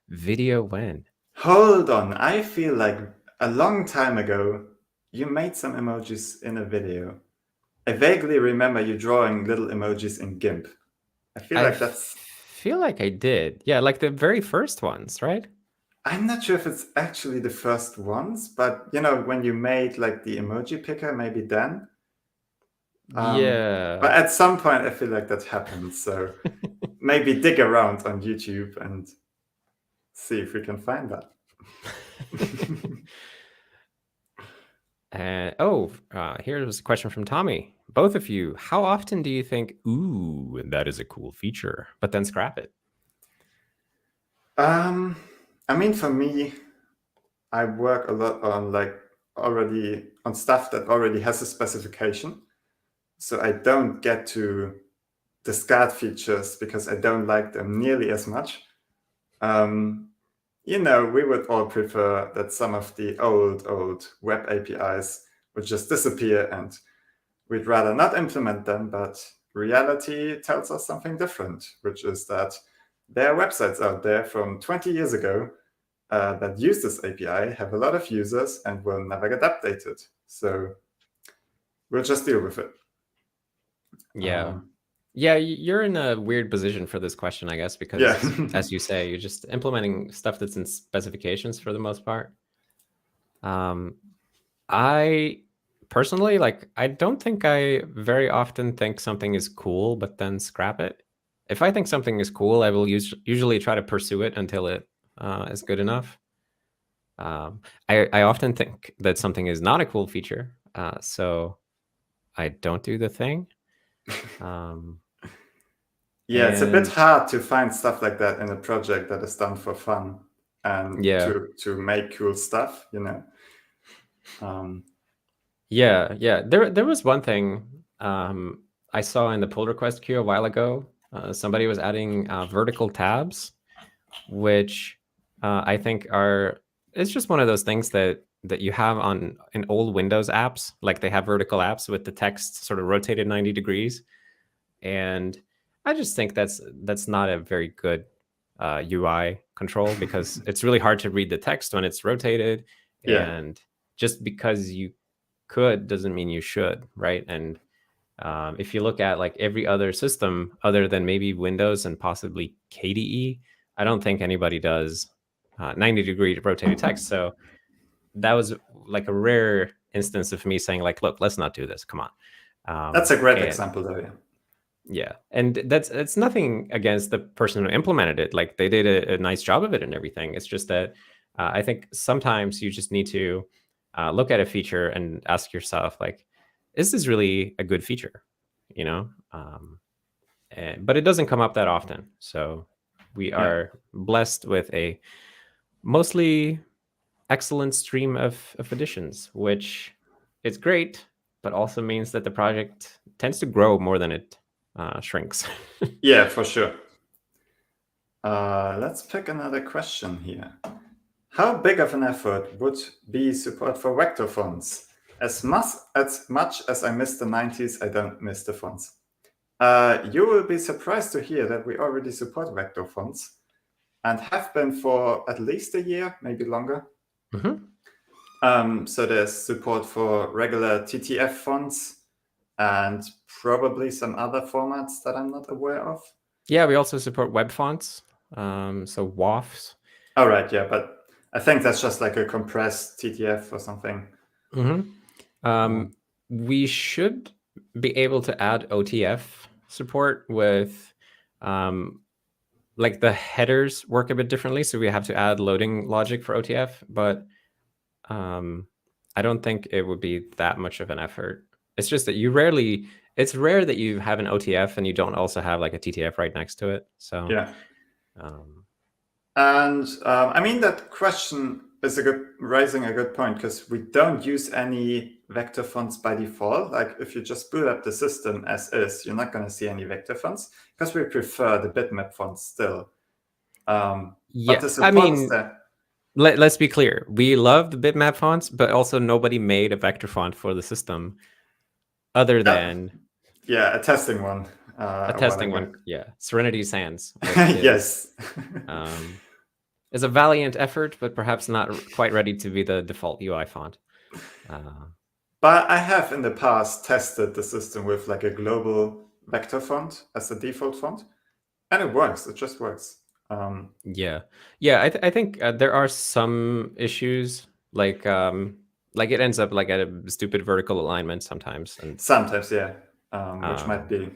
Video when?
Hold on, I feel like a long time ago, you made some emojis in a video. I vaguely remember you drawing little emojis in GIMP. I feel like
I did. Yeah, like the very first ones, right?
I'm not sure if it's actually the first ones, but you know, when you made like the emoji picker, maybe then.
Yeah.
But at some point, I feel like that happened. So maybe dig around on YouTube and see if we can find that.
Here's a question from Tommy. Both of you, how often do you think, ooh, that is a cool feature, but then scrap it?
I mean, for me, I work a lot on like already on stuff that already has a specification. So I don't get to discard features because I don't like them nearly as much. You know, we would all prefer that some of the old web APIs would just disappear, and we'd rather not implement them, but reality tells us something different, which is that there are websites out there from 20 years ago that use this API, have a lot of users, and will never get updated. So we'll just deal with it.
Yeah. You're in a weird position for this question, I guess, because as you say, you're just implementing stuff that's in specifications for the most part. I personally, like, I don't think I very often think something is cool, but then scrap it. If I think something is cool, I will usually try to pursue it until it is good enough. I often think that something is not a cool feature, so I don't do the thing.
Yeah, it's a bit hard to find stuff like that in a project that is done for fun and to make cool stuff, you know.
There was one thing I saw in the pull request queue a while ago. Somebody was adding vertical tabs, which I think it's just one of those things that you have in old Windows apps. Like they have vertical apps with the text sort of rotated 90 degrees. And I just think that's not a very good UI control, because it's really hard to read the text when it's rotated. And just because you could doesn't mean you should, right? And if you look at like every other system other than maybe Windows and possibly KDE, I don't think anybody does 90-degree rotated text. So that was like a rare instance of me saying like, look, let's not do this. Come on.
That's a great example though.
Yeah. And it's nothing against the person who implemented it. Like they did a nice job of it and everything. It's just that I think sometimes you just need to look at a feature and ask yourself, like, is this really a good feature? You know? but it doesn't come up that often. So we are blessed with a mostly excellent stream of additions, which is great, but also means that the project tends to grow more than it shrinks.
Yeah, for sure. Let's pick another question here. How big of an effort would be support for vector fonts? As much as I miss the 90s, I don't miss the fonts. You will be surprised to hear that we already support vector fonts and have been for at least a year, maybe longer. So there's support for regular TTF fonts and probably some other formats that I'm not aware of.
Yeah, we also support web fonts, so WAFs.
All right, yeah, but I think that's just like a compressed TTF or something.
We should be able to add OTF support with, like the headers work a bit differently, so we have to add loading logic for OTF, but I don't think it would be that much of an effort. It's just that it's rare that you have an OTF and you don't also have like a TTF right next to it. So
yeah. I mean, that question is raising a good point, because we don't use any vector fonts by default. Like if you just boot up the system as is, you're not going to see any vector fonts, because we prefer the bitmap fonts still.
Yeah, I mean, let's be clear. We love the bitmap fonts, but also nobody made a vector font for the system other than
a testing one.
A testing one, yeah. Serenity Sans.
Yes.
Is a valiant effort, but perhaps not quite ready to be the default UI font.
But I have in the past tested the system with like a global vector font as the default font, and it works. It just works.
Yeah. I think there are some issues, like it ends up like at a stupid vertical alignment sometimes, and
sometimes, yeah, which might be,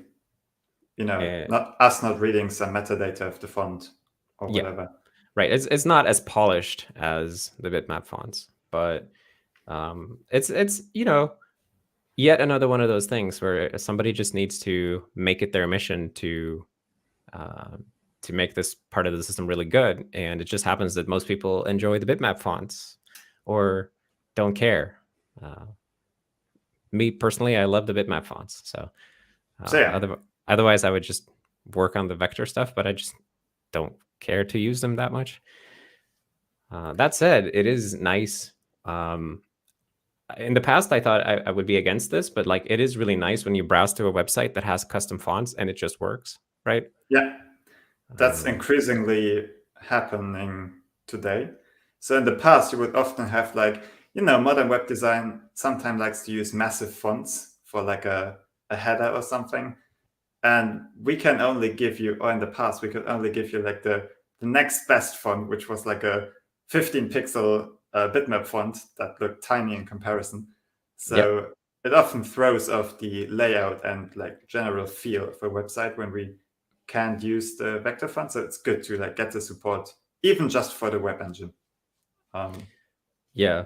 not reading some metadata of the font or whatever.
Yeah. Right. It's not as polished as the bitmap fonts, but it's yet another one of those things where somebody just needs to make it their mission to make this part of the system really good, and it just happens that most people enjoy the bitmap fonts or don't care. Me personally, I love the bitmap fonts, so
yeah.
Otherwise I would just work on the vector stuff, but I just don't care to use them that much. That said, it is nice. In the past, I thought I would be against this, but like it is really nice when you browse to a website that has custom fonts and it just works, right?
Yeah, that's increasingly happening today. So in the past, you would often have like, modern web design sometimes likes to use massive fonts for like a header or something. And we can only give you, or in the past, we could only give you like the next best font, which was like a 15 pixel bitmap font that looked tiny in comparison. So it often throws off the layout and like general feel of a website when we can't use the vector font. So it's good to like get the support, even just for the web engine.
Yeah.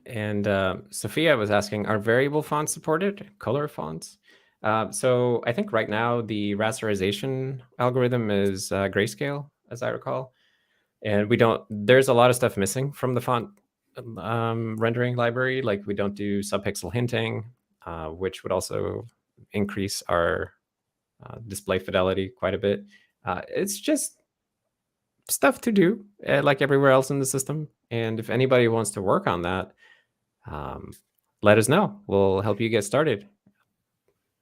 And Sophia was asking, are variable fonts supported? Color fonts? So I think right now the rasterization algorithm is grayscale, as I recall. And there's a lot of stuff missing from the font rendering library. Like we don't do subpixel hinting, which would also increase our display fidelity quite a bit. It's just stuff to do, like everywhere else in the system. And if anybody wants to work on that, let us know. We'll help you get started.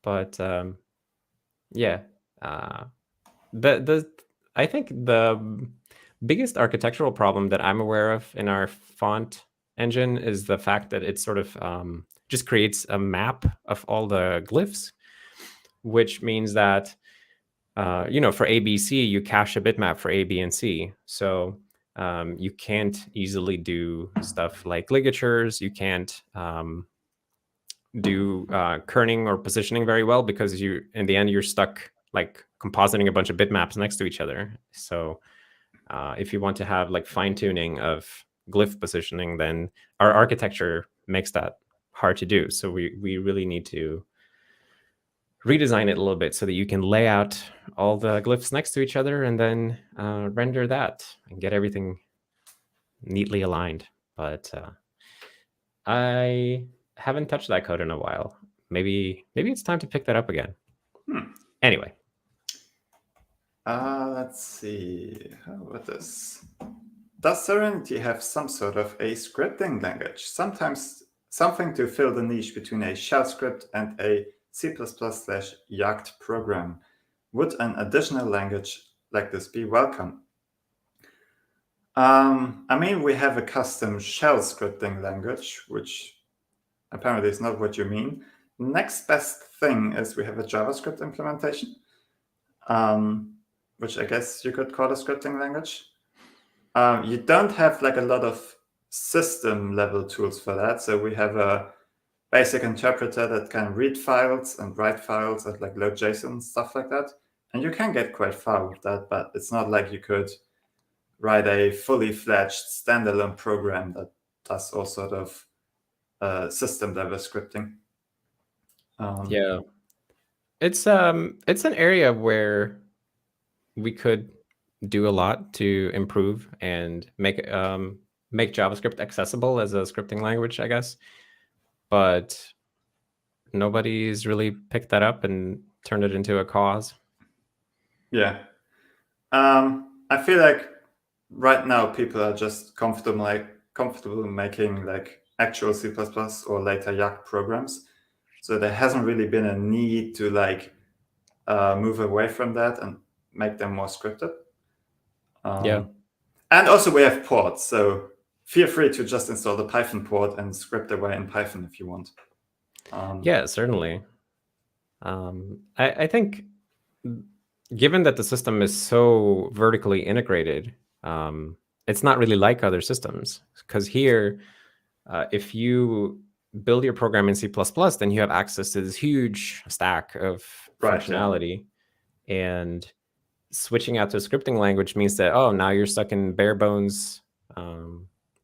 But I think the biggest architectural problem that I'm aware of in our font engine is the fact that it sort of just creates a map of all the glyphs, which means that for A, B, C, you cache a bitmap for A, B, and C. So you can't easily do stuff like ligatures. You can't do kerning or positioning very well, because in the end you're stuck like compositing a bunch of bitmaps next to each other. So if you want to have like fine tuning of glyph positioning, then our architecture makes that hard to do. So we really need to redesign it a little bit so that you can lay out all the glyphs next to each other and then render that and get everything neatly aligned. But I haven't touched that code in a while. Maybe it's time to pick that up again. Anyway.
Let's see. How about this? Does Serenity have some sort of a scripting language? Sometimes something to fill the niche between a shell script and a C++/Yacht program. Would an additional language like this be welcome? I mean, we have a custom shell scripting language, which apparently is not what you mean. Next best thing is we have a JavaScript implementation, which I guess you could call a scripting language. You don't have like a lot of system level tools for that. So we have a basic interpreter that can read files and write files at like load JSON, stuff like that. And you can get quite far with that, but it's not like you could write a fully fledged standalone program that does all sort of system level scripting.
Yeah, it's an area where we could do a lot to improve and make JavaScript accessible as a scripting language, I guess. But nobody's really picked that up and turned it into a cause.
Yeah. I feel like right now people are just comfortable making like actual C++ or later Yacht programs. So there hasn't really been a need to like move away from that and make them more scripted.
Yeah.
And also we have ports, so feel free to just install the Python port and script away in Python if you want.
Yeah, certainly. I think given that the system is so vertically integrated, it's not really like other systems. Because here, if you build your program in C++, then you have access to this huge stack of functionality. Yeah. And switching out to a scripting language means that, oh, now you're stuck in bare bones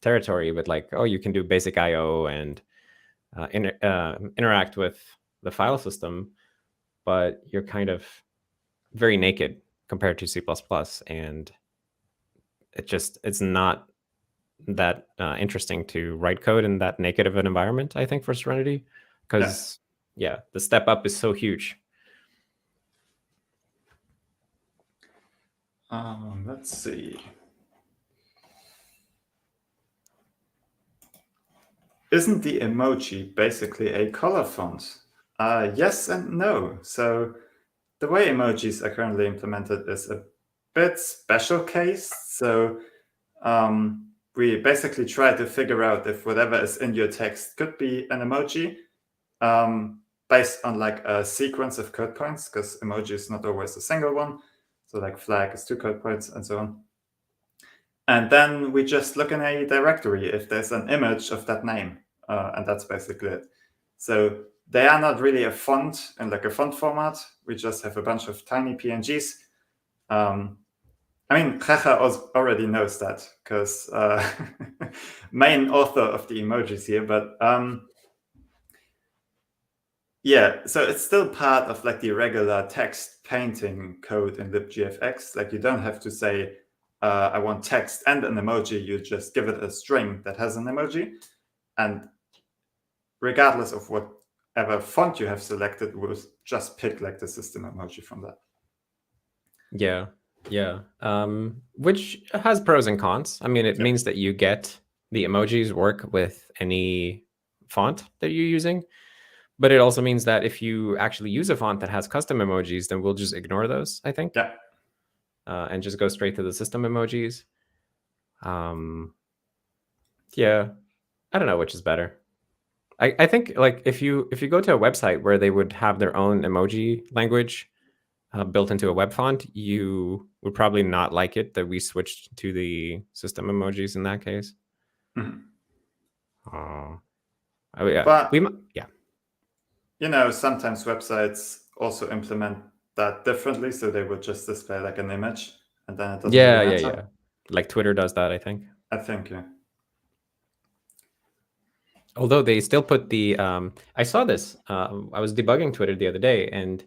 territory with like, oh, you can do basic IO and interact with the file system, but you're kind of very naked compared to C++, and it's not that interesting to write code in that naked of an environment, I think, for Serenity, because yeah, the step up is so huge.
Let's see. Isn't the emoji basically a color font? Yes and no. So the way emojis are currently implemented is a bit special case. So we basically try to figure out if whatever is in your text could be an emoji based on like a sequence of code points, because emoji is not always a single one. So like flag is 2 code points and so on. And then we just look in a directory if there's an image of that name, and that's basically it. So they are not really a font in like a font format. We just have a bunch of tiny PNGs. I mean, Recha already knows that because main author of the emojis here, but yeah, so it's still part of like the regular text painting code in libgfx. Like you don't have to say, I want text and an emoji. You just give it a string that has an emoji. And regardless of whatever font you have selected, we'll just pick like the system emoji from that.
Yeah, yeah. Which has pros and cons. I mean, it means that you get the emojis work with any font that you're using. But it also means that if you actually use a font that has custom emojis, then we'll just ignore those, I think.
Yeah.
And just go straight to the system emojis. Yeah, I don't know which is better. I think like if you go to a website where they would have their own emoji language built into a web font, you would probably not like it that we switched to the system emojis in that case.
Mm-hmm.
Yeah,
but
yeah.
You know, sometimes websites also implement that differently, so they would just display like an image, and then it doesn't really matter.
Like Twitter does that, I think.
I think, yeah.
Although they still put the, I saw this. I was debugging Twitter the other day, and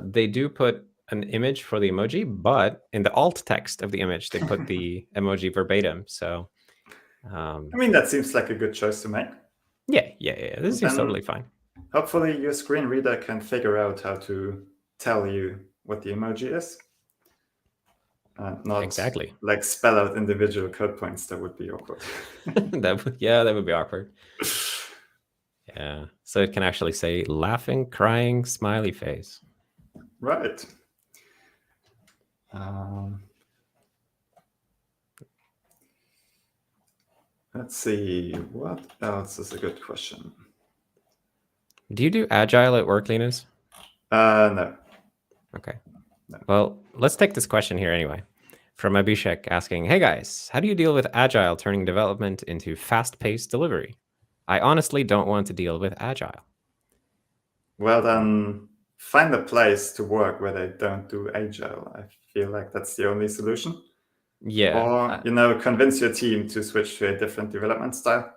they do put an image for the emoji, but in the alt text of the image, they put the emoji verbatim. So,
I mean, that seems like a good choice to make.
yeah. This seems totally fine.
Hopefully your screen reader can figure out how to tell you what the emoji is. Not
exactly
like spell out individual code points. That would be awkward.
that would be awkward. Yeah, so it can actually say laughing, crying, smiley face.
Right. Let's see, what else is a good question?
Do you do Agile at work, Linus?
No.
Okay. No. Well, let's take this question here anyway. From Abhishek asking, hey guys, how do you deal with Agile turning development into fast-paced delivery? I honestly don't want to deal with Agile.
Well, then find a place to work where they don't do Agile. I feel like that's the only solution.
Yeah.
Or, convince your team to switch to a different development style.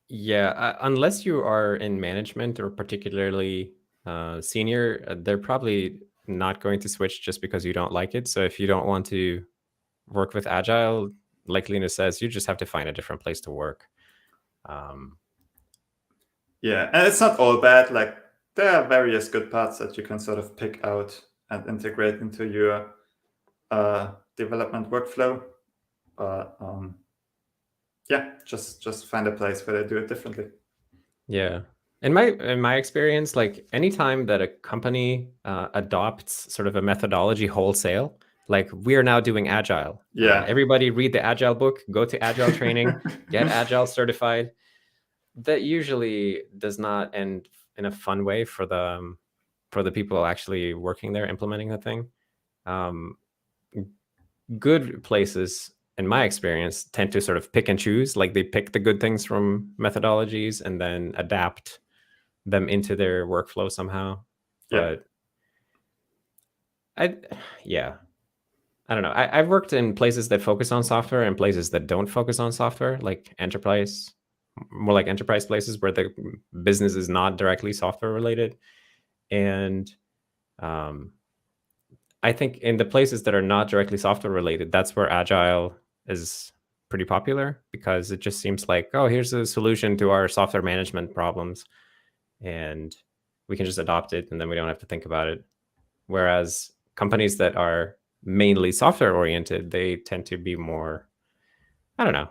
Yeah, unless you are in management or particularly senior, they're probably not going to switch just because you don't like it. So if you don't want to work with Agile, like Linus says, you just have to find a different place to work.
Yeah, and it's not all bad. Like, there are various good parts that you can sort of pick out and integrate into your development workflow. But yeah, just find a place where they do it differently.
Yeah. In my experience, like anytime that a company adopts sort of a methodology wholesale, like we are now doing Agile.
Yeah.
Everybody read the Agile book, go to Agile training, get Agile certified. That usually does not end in a fun way for the people actually working there, implementing the thing. Good places, in my experience, tend to sort of pick and choose. Like they pick the good things from methodologies and then adapt them into their workflow somehow. But I don't know. I've worked in places that focus on software and places that don't focus on software, like enterprise, more like enterprise places where the business is not directly software related. And I think in the places that are not directly software related, that's where Agile is pretty popular because it just seems like, oh, here's a solution to our software management problems. And we can just adopt it and then we don't have to think about it. Whereas companies that are mainly software oriented, they tend to be more, I don't know,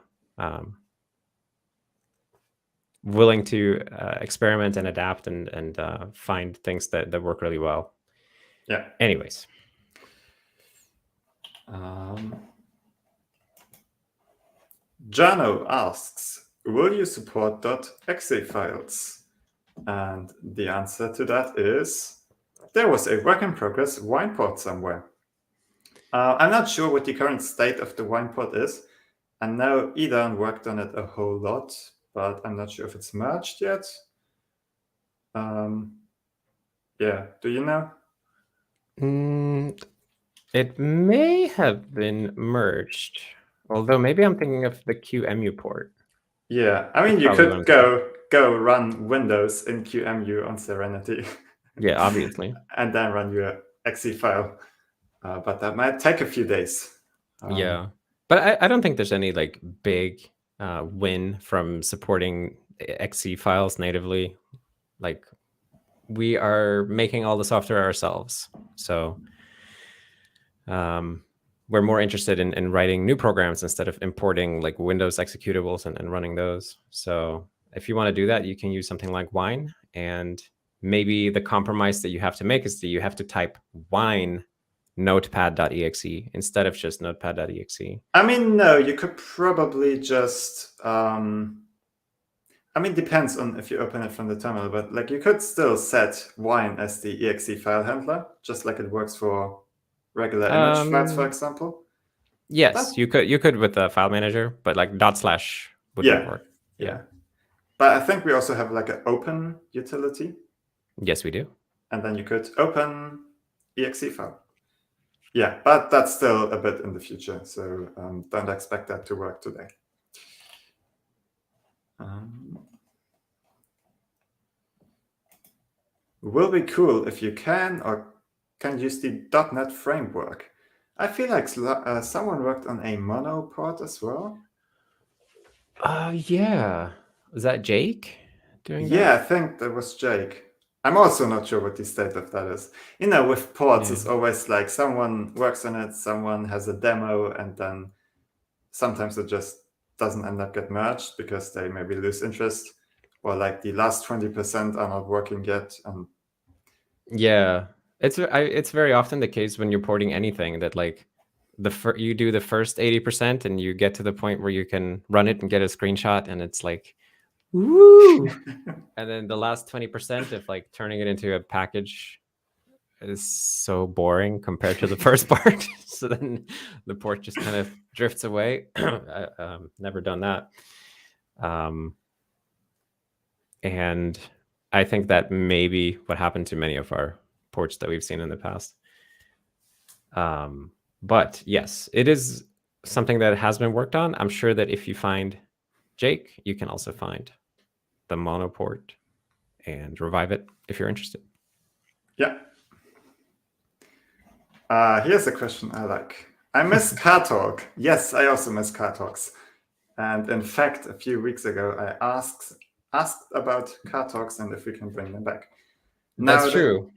willing to experiment and adapt and find things that work really well.
Yeah.
Anyways.
Jano asks, will you support .exe files? And the answer to that is, there was a work in progress wine port somewhere. I'm not sure what the current state of the wine port is. I know Idan worked on it a whole lot, but I'm not sure if it's merged yet. Yeah, do you know?
It may have been merged, although maybe I'm thinking of the QEMU port.
Yeah, I mean, you could go run Windows in QEMU on Serenity.
Yeah, obviously.
And then run your exe file. But that might take a few days.
Yeah, but I don't think there's any like big win from supporting exe files natively. Like we are making all the software ourselves, so we're more interested in writing new programs instead of importing like Windows executables and running those. So if you want to do that, you can use something like Wine. And maybe the compromise that you have to make is that you have to type Wine notepad.exe instead of just notepad.exe.
I mean, no, you could probably just, I mean, depends on if you open it from the terminal, but like you could still set Wine as the exe file handler, just like it works for regular image files, for example.
Yes, you could with the file manager, but like / wouldn't work.
Yeah. But I think we also have like an open utility.
Yes, we do.
And then you could open exe file. Yeah, but that's still a bit in the future, so don't expect that to work today. Will be cool if you can or can use the .NET framework. I feel like someone worked on a mono port as well.
Yeah. Was that Jake doing that?
Yeah, I think that was Jake. I'm also not sure what the state of that is. You know, with ports, it's always like someone works on it, someone has a demo, and then sometimes it just doesn't end up get merged because they maybe lose interest, or like the last 20% are not working yet. And
yeah, it's very often the case when you're porting anything that like you do the first 80% and you get to the point where you can run it and get a screenshot and it's like, woo! And then the last 20% of like turning it into a package is so boring compared to the first part. So then the port just kind of drifts away. Never done that. And I think that may be what happened to many of our ports that we've seen in the past. But yes, it is something that has been worked on. I'm sure that if you find Jake, you can also find the mono port and revive it if you're interested.
Yeah. Here's a question I like. I miss car talk. Yes, I also miss car talks. And in fact, a few weeks ago, I asked about car talks and if we can bring them back.
That's true.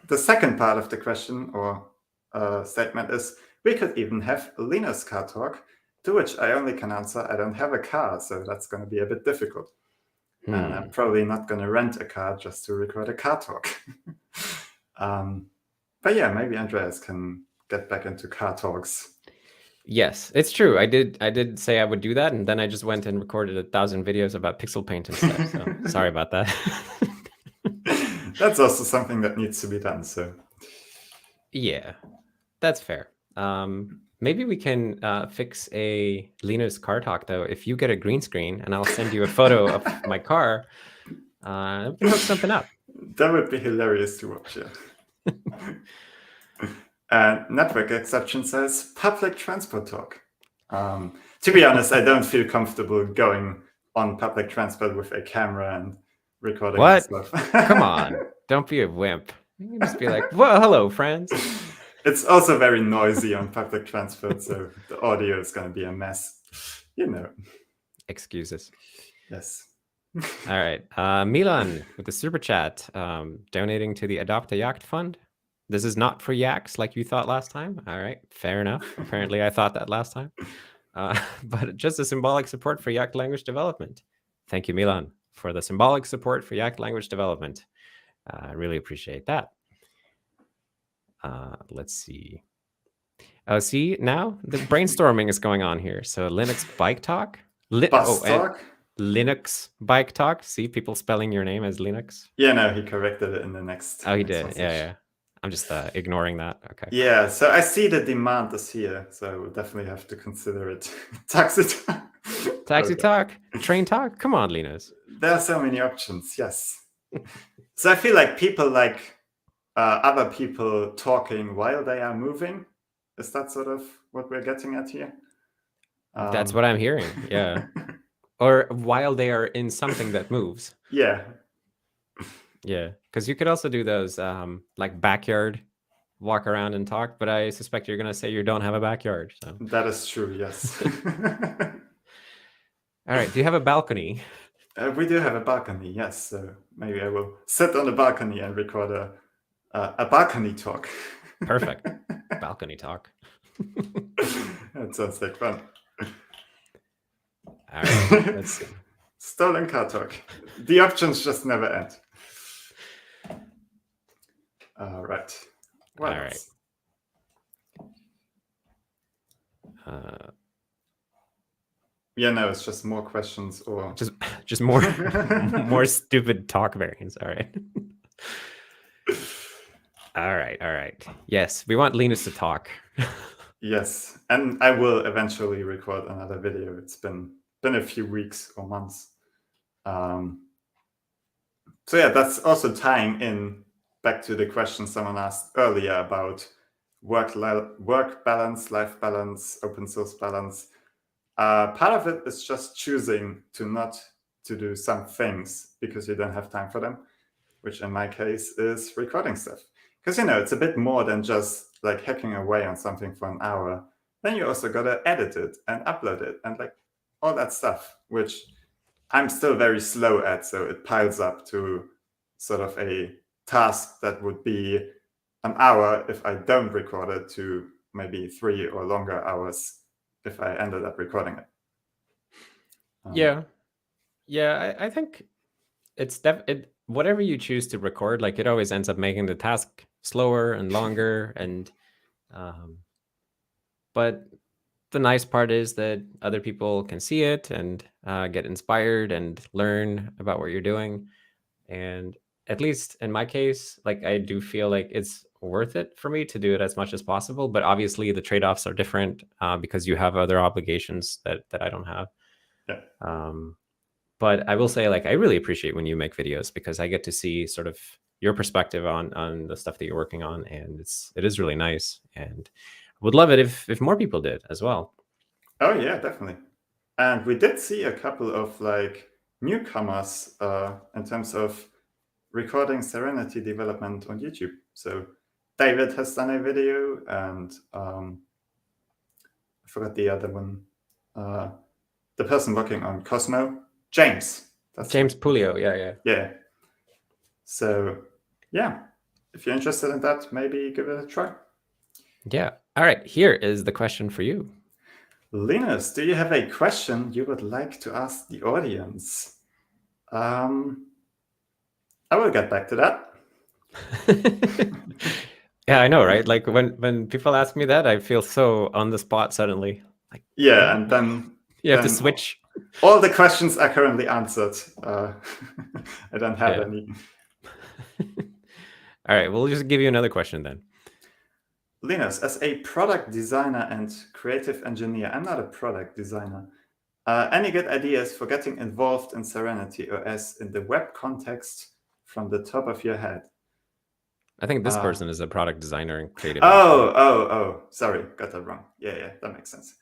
The second part of the question or statement is, we could even have Linus car talk, to which I only can answer, I don't have a car, so that's going to be a bit difficult. And I'm probably not going to rent a car just to record a car talk. But yeah, maybe Andreas can get back into car talks.
Yes, it's true. I did say I would do that, and then I just went and recorded 1,000 videos about pixel paint and stuff. So sorry about that.
That's also something that needs to be done. So
yeah, that's fair. Maybe we can fix a Linus car talk though. If you get a green screen, and I'll send you a photo of my car, we can hook something up.
That would be hilarious to watch. Yeah. And network exception says public transport talk. To be honest, I don't feel comfortable going on public transport with a camera and recording stuff.
Come on, don't be a wimp. You can just be like, well, hello, friends.
It's also very noisy on public transport, so the audio is going to be a mess. You know.
Excuses.
Yes.
All right. Milan with the super chat, donating to the Adopt a Yacht Fund. This is not for yaks like you thought last time. All right, fair enough. Apparently, I thought that last time. But just a symbolic support for Yak language development. Thank you, Milan, for the symbolic support for Yak language development. I really appreciate that. Let's see. Oh, see, now the brainstorming is going on here. So Linux bike talk.
Talk?
Linux bike talk. See, people spelling your name as Linux.
Yeah, no, he corrected it in the next.
Oh, he did. Yeah. I'm just ignoring that. Okay.
Yeah, so I see the demand is here, so we'll definitely have to consider it. Taxi talk.
Taxi talk. Train talk. Come on, Linus.
There are so many options. Yes. So I feel like people like other people talking while they are moving. Is that sort of what we're getting at here?
That's what I'm hearing. Yeah. Or while they are in something that moves.
Yeah.
Yeah, because you could also do those like backyard walk around and talk, but I suspect you're going to say you don't have a backyard. So.
That is true, yes.
All right, do you have a balcony?
We do have a balcony, yes. So maybe I will sit on the balcony and record a balcony talk.
Perfect. Balcony talk.
That sounds like fun.
All right, let's see.
Stolen car talk. The options just never end. All right. What else? Yeah, no, it's just more questions or
just more more stupid talk variants. All right. All right. Yes, we want Linus to talk.
Yes, and I will eventually record another video. It's been a few weeks or months. So yeah, that's also tying in back to the question someone asked earlier about work balance, life balance, open source balance. Part of it is just choosing to not to do some things because you don't have time for them, which in my case is recording stuff. Because, it's a bit more than just like hacking away on something for an hour. Then you also got to edit it and upload it and like all that stuff, which I'm still very slow at. So it piles up to sort of a task that would be an hour if I don't record it to maybe 3 or longer hours if I ended up recording it.
Yeah, I think it's whatever you choose to record, like it always ends up making the task slower and longer. And but the nice part is that other people can see it and get inspired and learn about what you're doing. And at least in my case, like I do feel like it's worth it for me to do it as much as possible. But obviously the trade-offs are different because you have other obligations that I don't have.
Yeah.
But I will say, like, I really appreciate when you make videos because I get to see sort of your perspective on the stuff that you're working on, and it is really nice. And would love it if more people did as well.
Oh yeah, definitely. And we did see a couple of like newcomers in terms of recording Serenity development on YouTube. So David has done a video, and I forgot the other one. The person working on Cosmo, James.
That's James Pulio. Yeah.
So yeah, if you're interested in that, maybe give it a try.
Yeah. All right. Here is the question for you.
Linus, do you have a question you would like to ask the audience? I will get back to that.
Yeah, I know, right? Like when people ask me that, I feel so on the spot suddenly. Like,
yeah, and then
you have to switch.
All the questions are currently answered. I don't have any.
All right, we'll just give you another question then.
Linus, as a product designer and creative engineer, I'm not a product designer. Any good ideas for getting involved in SerenityOS in the web context from the top of your head?
I think this person is a product designer and creative.
Oh, sorry, got that wrong. Yeah, that makes sense.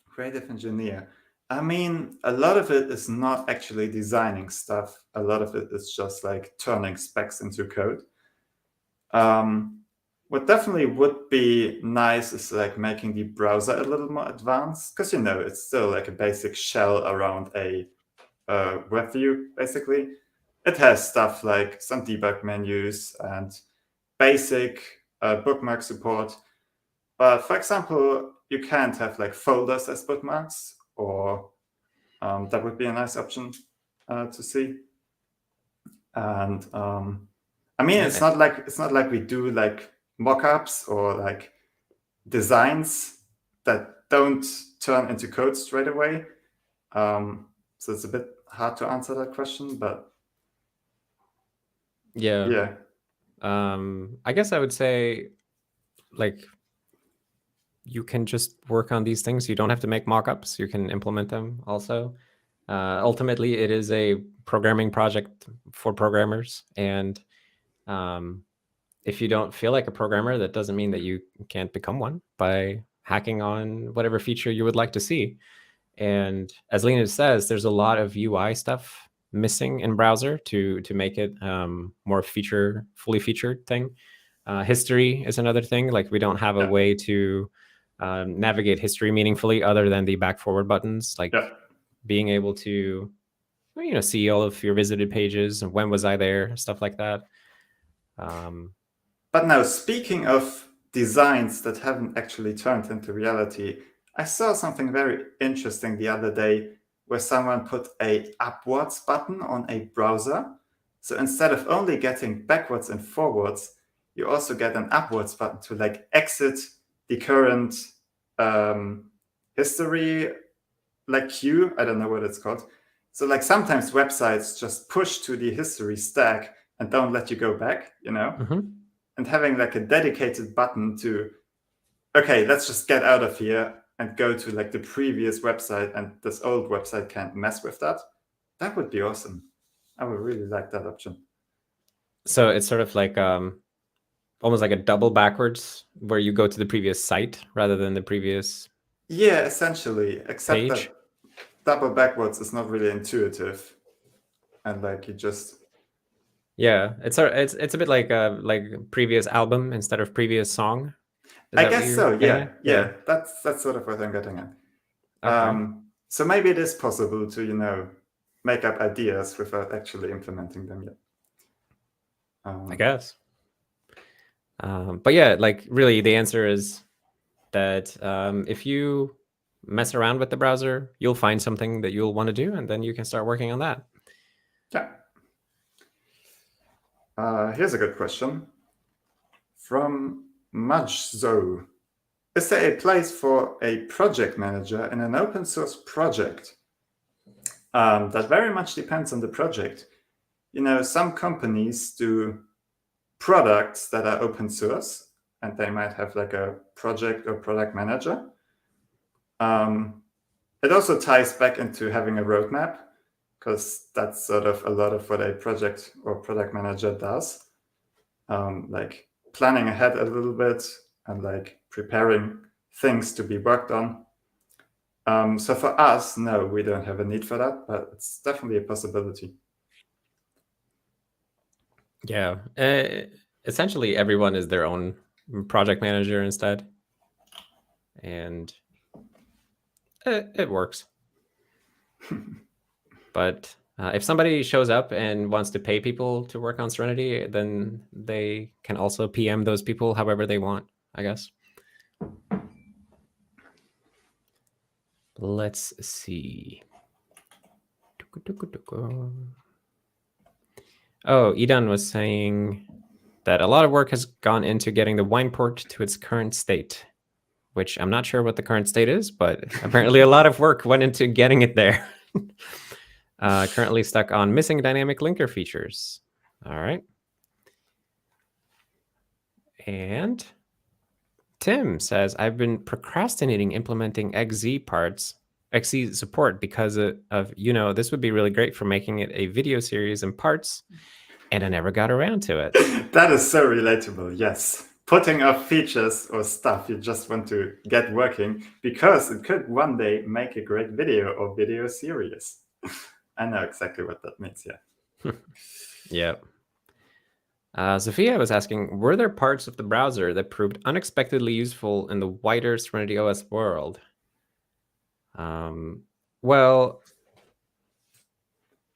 Creative engineer. I mean, a lot of it is not actually designing stuff. A lot of it is just like turning specs into code. What definitely would be nice is like making the browser a little more advanced, because it's still like a basic shell around a web view, basically. It has stuff like some debug menus and basic bookmark support. But for example, you can't have like folders as bookmarks, or that would be a nice option to see. And I mean, it's not like we do like mockups or like designs that don't turn into code straight away. So it's a bit hard to answer that question, but
yeah. I guess I would say, like, you can just work on these things. You don't have to make mockups. You can implement them also. Ultimately, it is a programming project for programmers. And if you don't feel like a programmer, that doesn't mean that you can't become one by hacking on whatever feature you would like to see. And as Linus says, there's a lot of UI stuff missing in browser to make it more fully featured thing. History is another thing. Like, we don't have a way to navigate history meaningfully other than the back forward buttons. Like being able to, see all of your visited pages and when was I there, stuff like that.
But now, speaking of designs that haven't actually turned into reality, I saw something very interesting the other day where someone put a upwards button on a browser. So instead of only getting backwards and forwards, you also get an upwards button to like exit the current history like queue. I don't know what it's called. So like sometimes websites just push to the history stack and don't let you go back, and having like a dedicated button to, okay, let's just get out of here and go to like the previous website, and this old website can't mess with that. That would be awesome. I would really like that option.
So it's sort of like almost like a double backwards where you go to the previous site rather than the previous
essentially, except
page.
double backwards is not really intuitive, and like you just
Yeah, it's a bit like previous album instead of previous song. Is
I
that what
guess
you're
so.
getting
Yeah,
at?
yeah. That's sort of what I'm getting at.
Okay.
So maybe it is possible to make up ideas without actually implementing them yet.
I guess. But yeah, like really, the answer is that if you mess around with the browser, you'll find something that you'll want to do, and then you can start working on that.
Yeah. Here's a good question from Majzo. Is there a place for a project manager in an open source project? That very much depends on the project. Some companies do products that are open source, and they might have like a project or product manager. It also ties back into having a roadmap, because that's sort of a lot of what a project or product manager does. Like planning ahead a little bit and like preparing things to be worked on. So for us, no, we don't have a need for that, but it's definitely a possibility.
Yeah. Essentially, everyone is their own project manager instead. And it works. But if somebody shows up and wants to pay people to work on Serenity, then they can also PM those people however they want, I guess. Let's see. Oh, Idan was saying that a lot of work has gone into getting the wine port to its current state, which I'm not sure what the current state is, but apparently a lot of work went into getting it there. Currently stuck on missing dynamic linker features. All right. And Tim says, I've been procrastinating implementing XZ support because of, this would be really great for making it a video series in parts, and I never got around to it.
That is so relatable, yes. Putting off features or stuff you just want to get working because it could one day make a great video or video series. I know exactly what that means, yeah.
Yeah. Sophia was asking, were there parts of the browser that proved unexpectedly useful in the wider SerenityOS world? Well,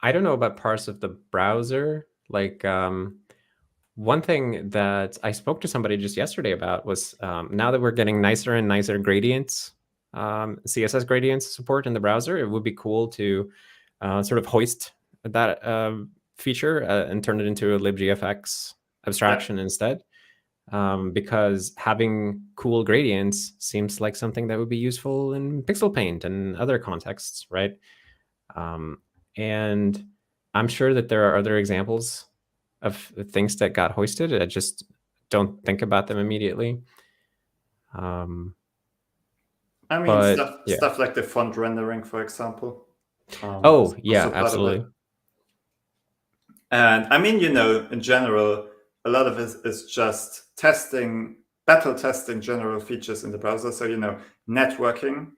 I don't know about parts of the browser. Like one thing that I spoke to somebody just yesterday about was now that we're getting nicer and nicer gradients, CSS gradients support in the browser, it would be cool to sort of hoist that feature and turn it into a libgfx abstraction instead. Because having cool gradients seems like something that would be useful in pixel paint and other contexts, right? And I'm sure that there are other examples of things that got hoisted. I just don't think about them immediately.
I mean, stuff like the font rendering, for example.
Oh, yeah, absolutely.
And I mean, in general, a lot of it is just battle testing general features in the browser. So, networking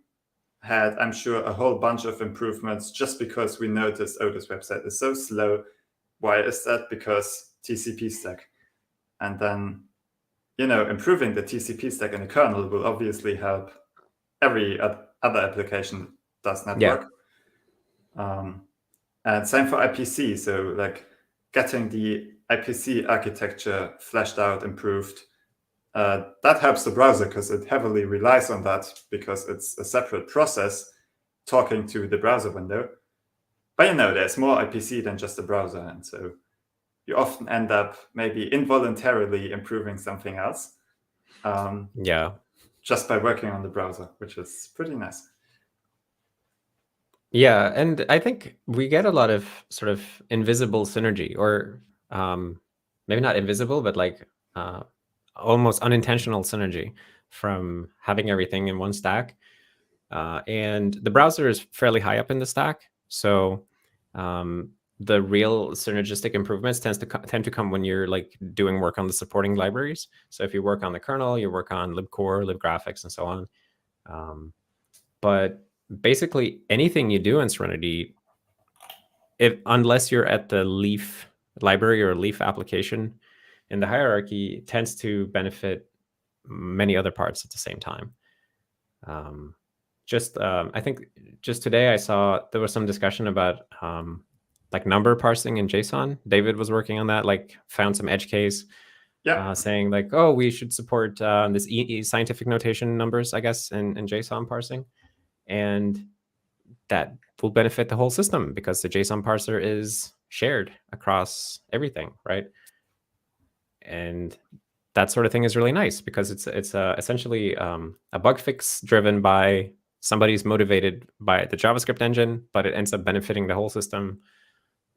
had, I'm sure, a whole bunch of improvements just because we noticed, oh, this website is so slow. Why is that? Because TCP stack. And then, improving the TCP stack in the kernel will obviously help every other application does network. Yeah. And same for IPC. So like getting the IPC architecture fleshed out, improved, that helps the browser because it heavily relies on that because it's a separate process talking to the browser window. But there's more IPC than just the browser. And so you often end up maybe involuntarily improving something else. Just by working on the browser, which is pretty nice.
Yeah, and I think we get a lot of sort of invisible synergy, or maybe not invisible, but like almost unintentional synergy from having everything in one stack. And the browser is fairly high up in the stack, so the real synergistic improvements tend to come when you're like doing work on the supporting libraries. So if you work on the kernel, you work on libcore, libgraphics, and so on. But basically anything you do in Serenity, unless you're at the Leaf library or Leaf application in the hierarchy, tends to benefit many other parts at the same time. I think just today I saw there was some discussion about like number parsing in JSON. David was working on that, like found some edge case saying like, oh, we should support this scientific notation numbers, I guess, in JSON parsing. And that will benefit the whole system because the JSON parser is shared across everything, right? And that sort of thing is really nice because it's essentially a bug fix driven by somebody's motivated by the JavaScript engine, but it ends up benefiting the whole system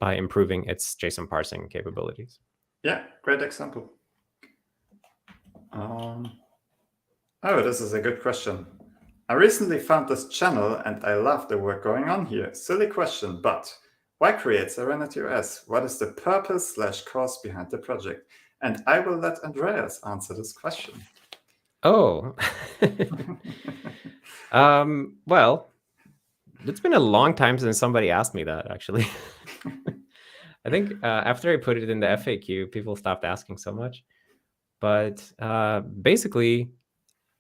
by improving its JSON parsing capabilities.
Yeah, great example. Oh, this is a good question. I recently found this channel and I love the work going on here. Silly question, but why create SerenityOS? What is the purpose/cause behind the project? And I will let Andreas answer this question.
Oh, well, it's been a long time since somebody asked me that, actually. I think after I put it in the FAQ, people stopped asking so much. But basically,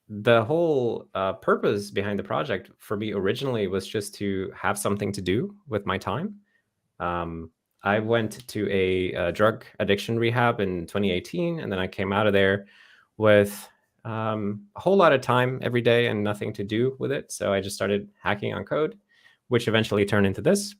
the whole purpose behind the project for me originally was just to have something to do with my time. I went to a drug addiction rehab in 2018, and then I came out of there with a whole lot of time every day and nothing to do with it. So I just started hacking on code, which eventually turned into this.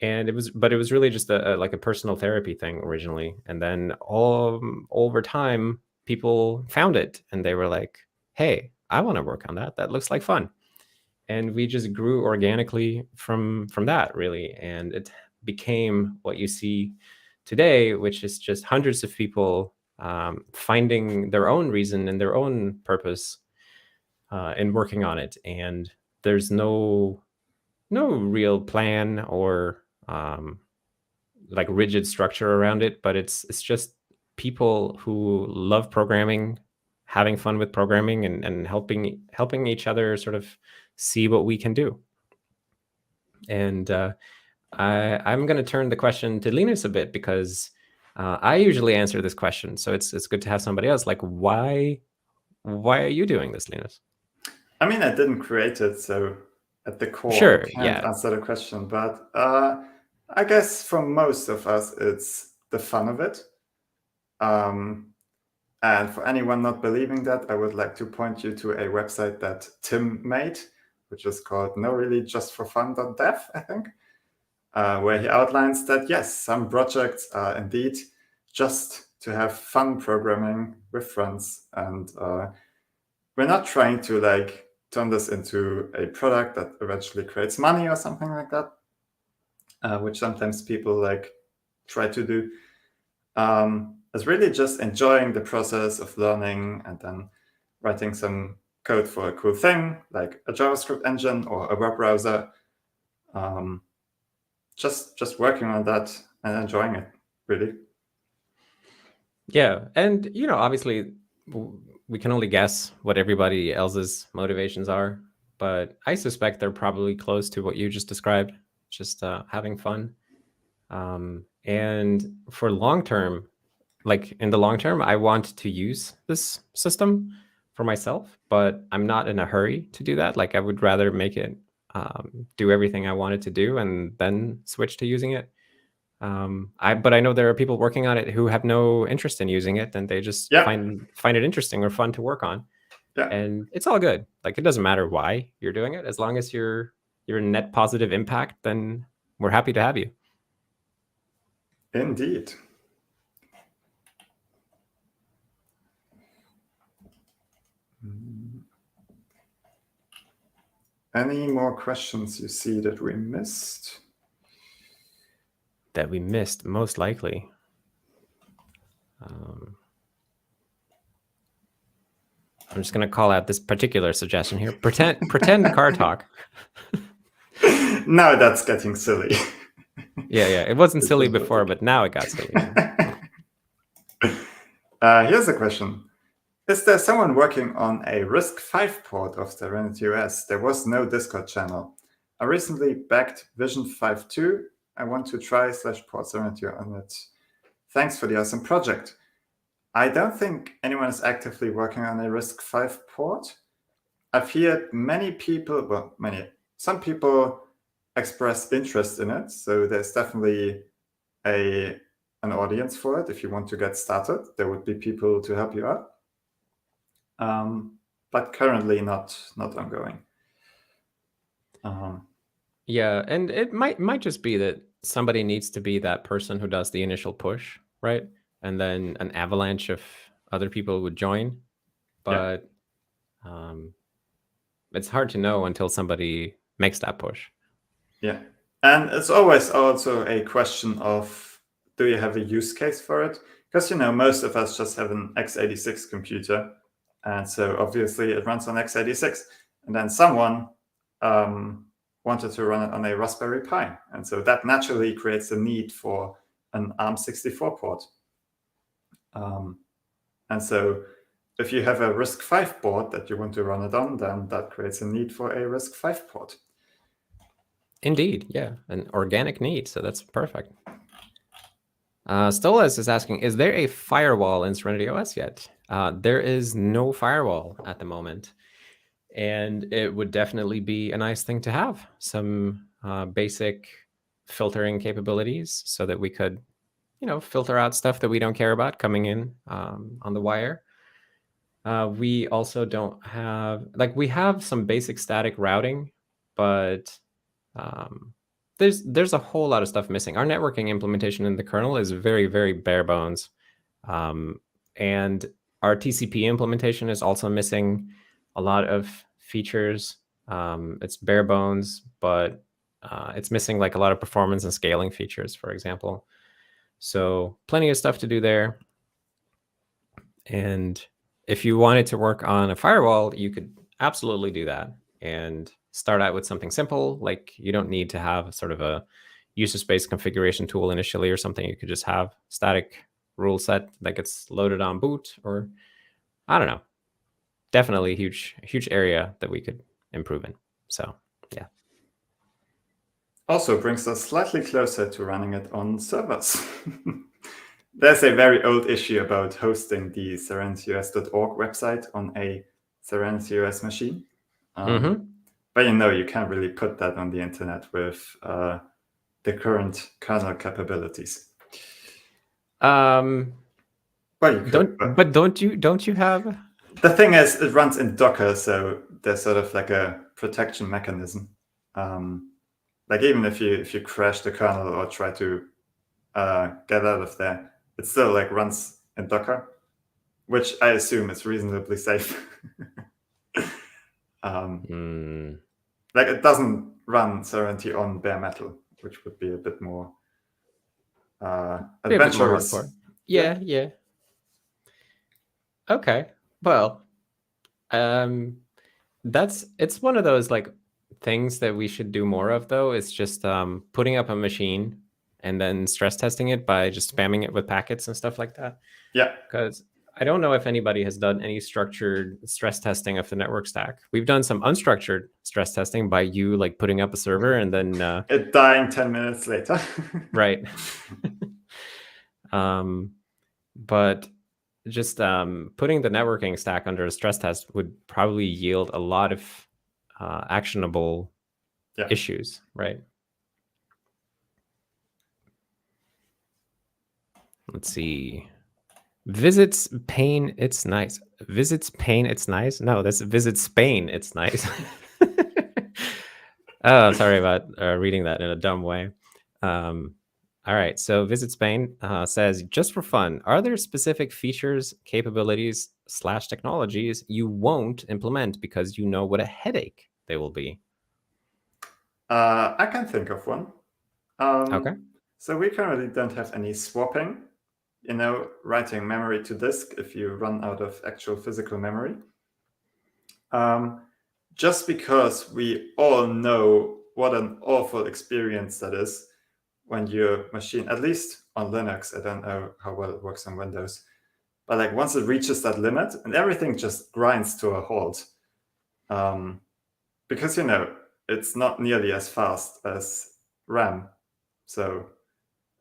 And it was really just like a personal therapy thing originally. And then over time, people found it and they were like, hey, I want to work on that. That looks like fun. And we just grew organically from that, really. And it became what you see today, which is just hundreds of people finding their own reason and their own purpose in working on it. And there's no real plan or like rigid structure around it, but it's just people who love programming, having fun with programming, and helping each other sort of see what we can do. And I'm going to turn the question to Linus a bit because I usually answer this question. So it's good to have somebody else. Like, why are you doing this, Linus?
I mean, I didn't create it, so at the core,
sure,
I can't answer the question. But I guess for most of us, it's the fun of it. And for anyone not believing that, I would like to point you to a website that Tim made, which is called noreallyjustforfun.dev, I think, where he outlines that, yes, some projects are indeed just to have fun programming with friends. And we're not trying to like turn this into a product that eventually creates money or something like that, which sometimes people like try to do. It's really just enjoying the process of learning and then writing some code for a cool thing, like a JavaScript engine or a web browser. Just working on that and enjoying it, really.
Yeah, and obviously we can only guess what everybody else's motivations are, but I suspect they're probably close to what you just described, just having fun. And for long term, like in the long term, I want to use this system for myself, but I'm not in a hurry to do that. Like I would rather make it do everything I wanted to do and then switch to using it. But I know there are people working on it who have no interest in using it, and they just find it interesting or fun to work on.
Yeah.
And it's all good. Like it doesn't matter why you're doing it, as long as you're net positive impact, then we're happy to have you.
Indeed. Any more questions you see that we missed?
That we missed, most likely. I'm just going to call out this particular suggestion here. Pretend car talk.
Now that's getting silly.
Yeah. It wasn't silly before, but now it got silly.
Here's a question. Is there someone working on a RISC-V port of SerenityOS? There was no Discord channel. I recently backed Vision 5.2. I want to try /port Serenity on it. Thanks for the awesome project. I don't think anyone is actively working on a RISC-V port. I've heard some people express interest in it. So there's definitely an audience for it. If you want to get started, there would be people to help you out. But currently not ongoing.
Yeah, and it might just be that somebody needs to be that person who does the initial push, right? And then an avalanche of other people would join. But it's hard to know until somebody makes that push.
Yeah, and it's always also a question of, do you have a use case for it? Because, most of us just have an x86 computer. And so obviously it runs on x86. And then someone wanted to run it on a Raspberry Pi. And so that naturally creates a need for an ARM64 port. And so if you have a RISC-V board that you want to run it on, then that creates a need for a RISC-V port.
Indeed, yeah, an organic need. So that's perfect. Stolas is asking, is there a firewall in SerenityOS yet? There is no firewall at the moment. And it would definitely be a nice thing to have some basic filtering capabilities so that we could, filter out stuff that we don't care about coming in on the wire. We also don't have, we have some basic static routing, but there's a whole lot of stuff missing. Our networking implementation in the kernel is very, very bare bones. And our TCP implementation is also missing a lot of features. It's bare bones, but it's missing a lot of performance and scaling features, for example. So plenty of stuff to do there. And if you wanted to work on a firewall, you could absolutely do that and start out with something simple. You don't need to have sort of a user space configuration tool initially or something. You could just have static rule set that gets loaded on boot, or I don't know. Definitely a huge area that we could improve in. So yeah.
Also brings us slightly closer to running it on servers. There's a very old issue about hosting the SerenityOS.org website on a SerenityOS machine. But you can't really put that on the internet with the current kernel capabilities.
Well, you could, don't you have?
The thing is, it runs in Docker, so there's sort of a protection mechanism. Even if you crash the kernel or try to get out of there, it still runs in Docker, which I assume is reasonably safe. It doesn't run Serenity on bare metal, which would be a bit more adventurous.
Yeah. Okay. Well, it's one of those things that we should do more of, though. It's just putting up a machine and then stress testing it by just spamming it with packets and stuff like that.
Yeah.
Because I don't know if anybody has done any structured stress testing of the network stack. We've done some unstructured stress testing by you putting up a server and then
it dying 10 minutes later.
Right. But just putting the networking stack under a stress test would probably yield a lot of actionable issues, right? Let's see. Visits Pain, it's nice. Visits Pain, it's nice? No, that's Visit Spain, it's nice. Oh, sorry about reading that in a dumb way. All right, so Visit Spain says, just for fun, are there specific features, capabilities, / technologies you won't implement because you know what a headache they will be?
I can think of one.
Okay.
So we currently don't have any swapping, writing memory to disk if you run out of actual physical memory. Just because we all know what an awful experience that is when your machine, at least on Linux, I don't know how well it works on Windows, But like once it reaches that limit, and everything just grinds to a halt, because it's not nearly as fast as RAM. So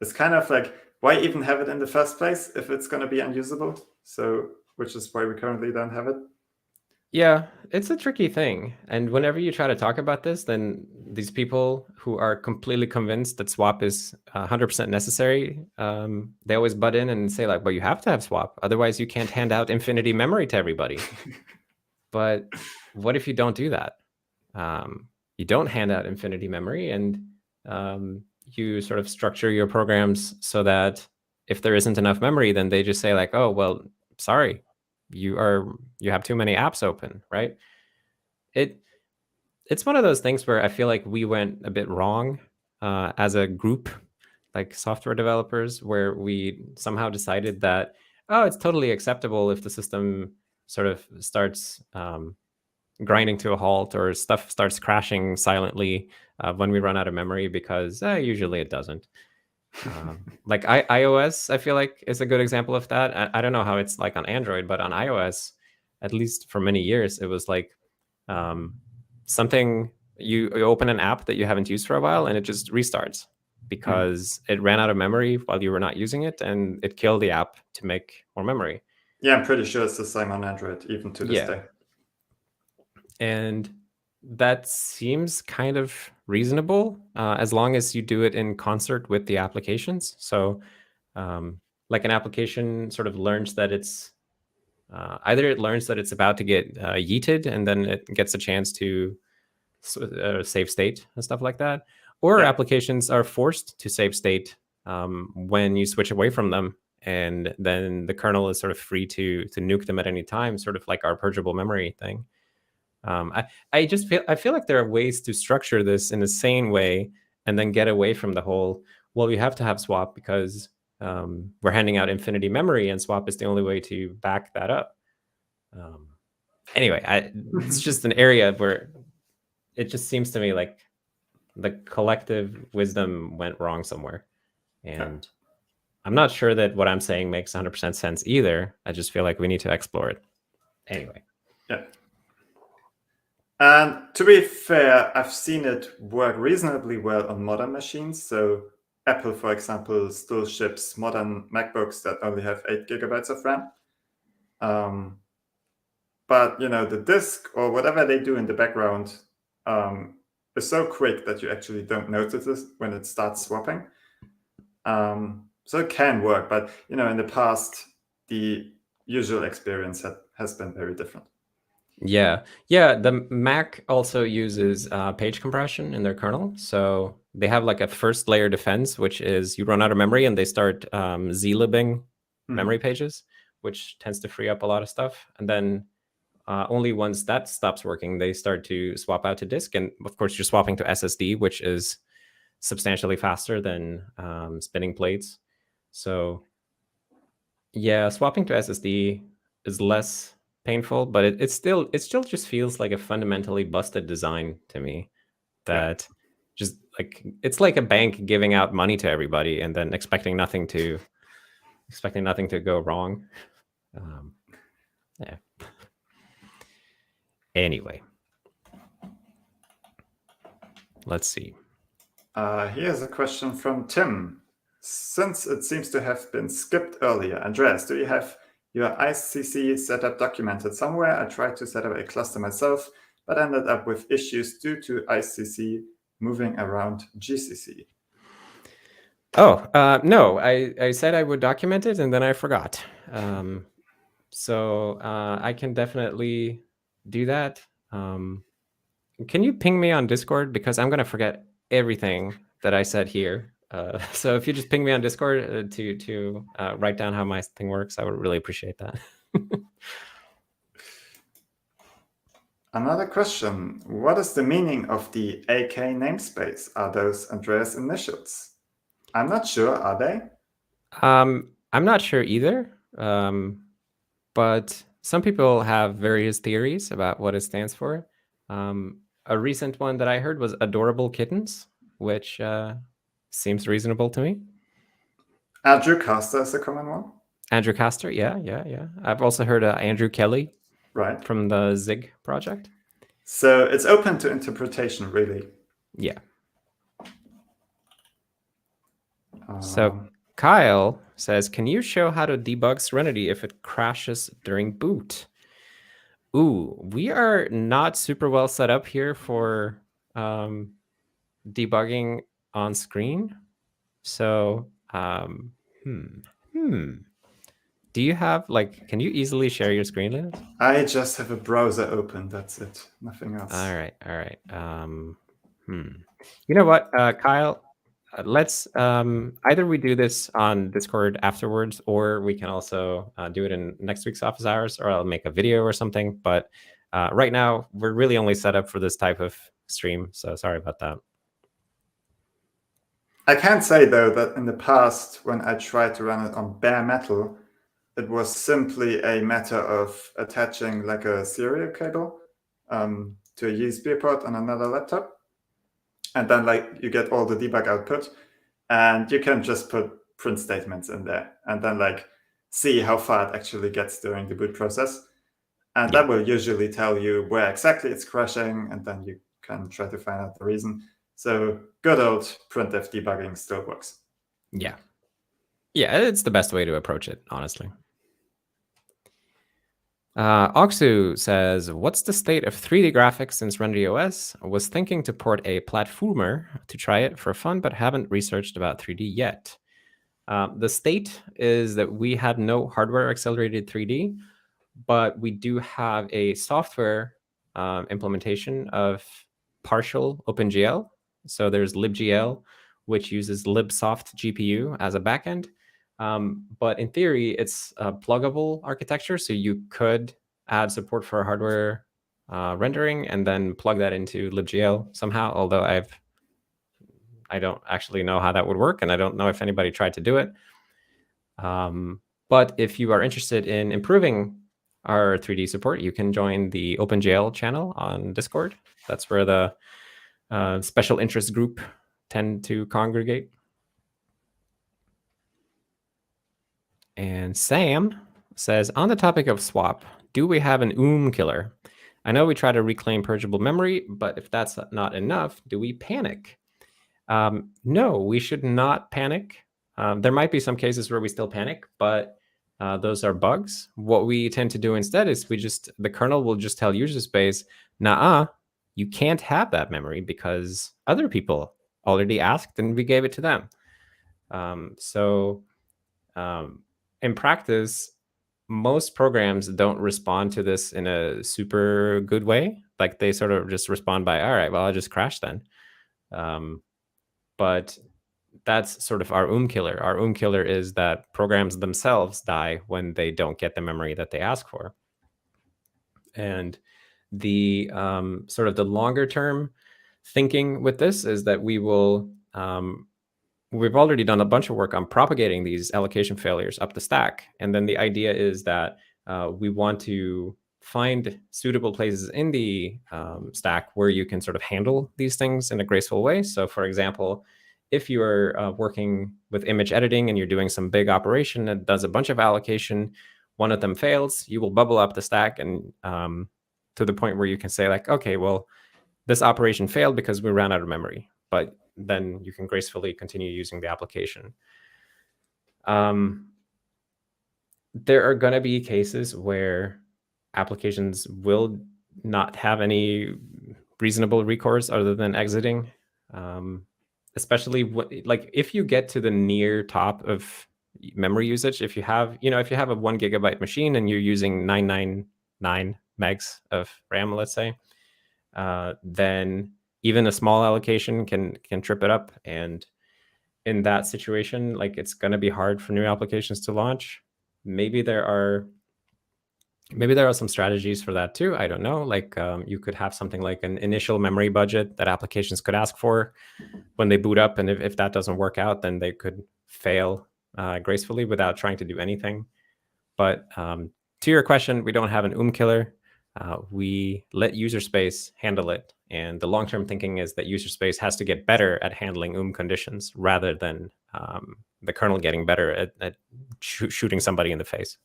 it's kind of like, why even have it in the first place if it's going to be unusable? So, which is why we currently don't have it.
Yeah, it's a tricky thing. And whenever you try to talk about this, then these people who are completely convinced that swap is 100% necessary, they always butt in and say like, well, you have to have swap. Otherwise, you can't hand out infinity memory to everybody. But what if you don't do that? You don't hand out infinity memory, and you sort of structure your programs so that if there isn't enough memory, then they just say like, oh, well, sorry, you have too many apps open, right? It's one of those things where I feel like we went a bit wrong as a group, like software developers, where we somehow decided that, oh, it's totally acceptable if the system sort of starts grinding to a halt or stuff starts crashing silently when we run out of memory, because usually it doesn't. Like iOS, I feel like is a good example of that. I don't know how it's like on Android, but on iOS, at least for many years, it was like something you open an app that you haven't used for a while and it just restarts because it ran out of memory while you were not using it, and it killed the app to make more memory.
Yeah, I'm pretty sure it's the same on Android, even to this day.
And that seems kind of reasonable as long as you do it in concert with the applications. So like an application sort of learns that it's either it learns that it's about to get yeeted, and then it gets a chance to save state and stuff like that. Or applications are forced to save state when you switch away from them, and then the kernel is sort of free to nuke them at any time, sort of like our purgeable memory thing. I feel like there are ways to structure this in a sane way and then get away from the whole, well, you have to have swap because we're handing out infinity memory and swap is the only way to back that up. Anyway, it's just an area where it just seems to me like the collective wisdom went wrong somewhere. And I'm not sure that what I'm saying makes 100% sense either. I just feel like we need to explore it. Anyway.
Yeah. And to be fair, I've seen it work reasonably well on modern machines. So Apple, for example, still ships modern MacBooks that only have 8 gigabytes of RAM. But the disk or whatever they do in the background is so quick that you actually don't notice it when it starts swapping. So it can work, but in the past, the usual experience has been very different.
Yeah. The Mac also uses page compression in their kernel. So they have like a first layer defense, which is you run out of memory and they start zlibbing memory pages, which tends to free up a lot of stuff. And then only once that stops working, they start to swap out to disk. And of course, you're swapping to SSD, which is substantially faster than spinning plates. So yeah, swapping to SSD is less painful, but it still just feels like a fundamentally busted design to me. That just like it's like a bank giving out money to everybody and then expecting nothing to go wrong. Yeah. Anyway, let's see.
Here's a question from Tim. Since it seems to have been skipped earlier, Andreas, do you have your ICC setup documented somewhere? I tried to set up a cluster myself, but ended up with issues due to ICC moving around GCC.
Oh, no, I said I would document it and then I forgot. So I can definitely do that. Can you ping me on Discord? Because I'm going to forget everything that I said here. So if you just ping me on Discord to write down how my thing works, I would really appreciate that.
Another question. What is the meaning of the AK namespace? Are those Andreas' initials? I'm not sure. Are they?
I'm not sure either. But some people have various theories about what it stands for. A recent one that I heard was adorable kittens, which seems reasonable to me.
Adjucaster is a common one.
Andrew Castor, yeah. I've also heard Andrew Kelly,
right,
from the Zig project.
So it's open to interpretation, really.
Yeah. So Kyle says, can you show how to debug Serenity if it crashes during boot? Ooh, we are not super well set up here for debugging on screen. So, do you have, like, can you easily share your screen, Linus?
I just have a browser open. That's it. Nothing else.
All right. You know what, Kyle? Let's either we do this on Discord afterwards, or we can also do it in next week's office hours, or I'll make a video or something. But right now, we're really only set up for this type of stream, so sorry about that.
I can say, though, that in the past, when I tried to run it on bare metal, it was simply a matter of attaching like a serial cable to a USB port on another laptop. And then like you get all the debug output, and you can just put print statements in there and then like see how far it actually gets during the boot process. And that will usually tell you where exactly it's crashing, and then you can try to find out the reason. So good old printf debugging still works.
Yeah, it's the best way to approach it, honestly. Oxu says, what's the state of 3D graphics since SerenityOS? I was thinking to port a platformer to try it for fun, but haven't researched about 3D yet. The state is that we had no hardware accelerated 3D, but we do have a software implementation of partial OpenGL. So there's libgl, which uses libsoft GPU as a backend. But in theory, it's a pluggable architecture. So you could add support for hardware rendering and then plug that into libgl somehow, although I don't actually know how that would work, and I don't know if anybody tried to do it. But if you are interested in improving our 3D support, you can join the OpenGL channel on Discord. That's where the special interest group tend to congregate. And Sam says, on the topic of swap, do we have an killer? I know we try to reclaim purgeable memory, but if that's not enough, do we panic? No, we should not panic. There might be some cases where we still panic, but those are bugs. What we tend to do instead is the kernel will just tell user space, nah, you can't have that memory because other people already asked and we gave it to them. In practice, most programs don't respond to this in a super good way. Like they sort of just respond by, all right, well, I'll just crash then. But that's sort of our killer. Our killer is that programs themselves die when they don't get the memory that they ask for. And the sort of the longer term thinking with this is that we will, we've already done a bunch of work on propagating these allocation failures up the stack. And then the idea is that we want to find suitable places in the stack where you can sort of handle these things in a graceful way. So for example, if you are working with image editing and you're doing some big operation that does a bunch of allocation, one of them fails, you will bubble up the stack and to the point where you can say like, okay, well, this operation failed because we ran out of memory, but then you can gracefully continue using the application. There are going to be cases where applications will not have any reasonable recourse other than exiting. Especially like if you get to the near top of memory usage, if you have a 1 gigabyte machine and you're using 999 megs of RAM, let's say, then even a small allocation can trip it up. And in that situation, like it's going to be hard for new applications to launch. Maybe there are some strategies for that too. I don't know. Like you could have something like an initial memory budget that applications could ask for when they boot up. And if that doesn't work out, then they could fail gracefully without trying to do anything. But to your question, we don't have an killer. We let user space handle it. And the long-term thinking is that user space has to get better at handling conditions rather than the kernel getting better at shooting somebody in the face.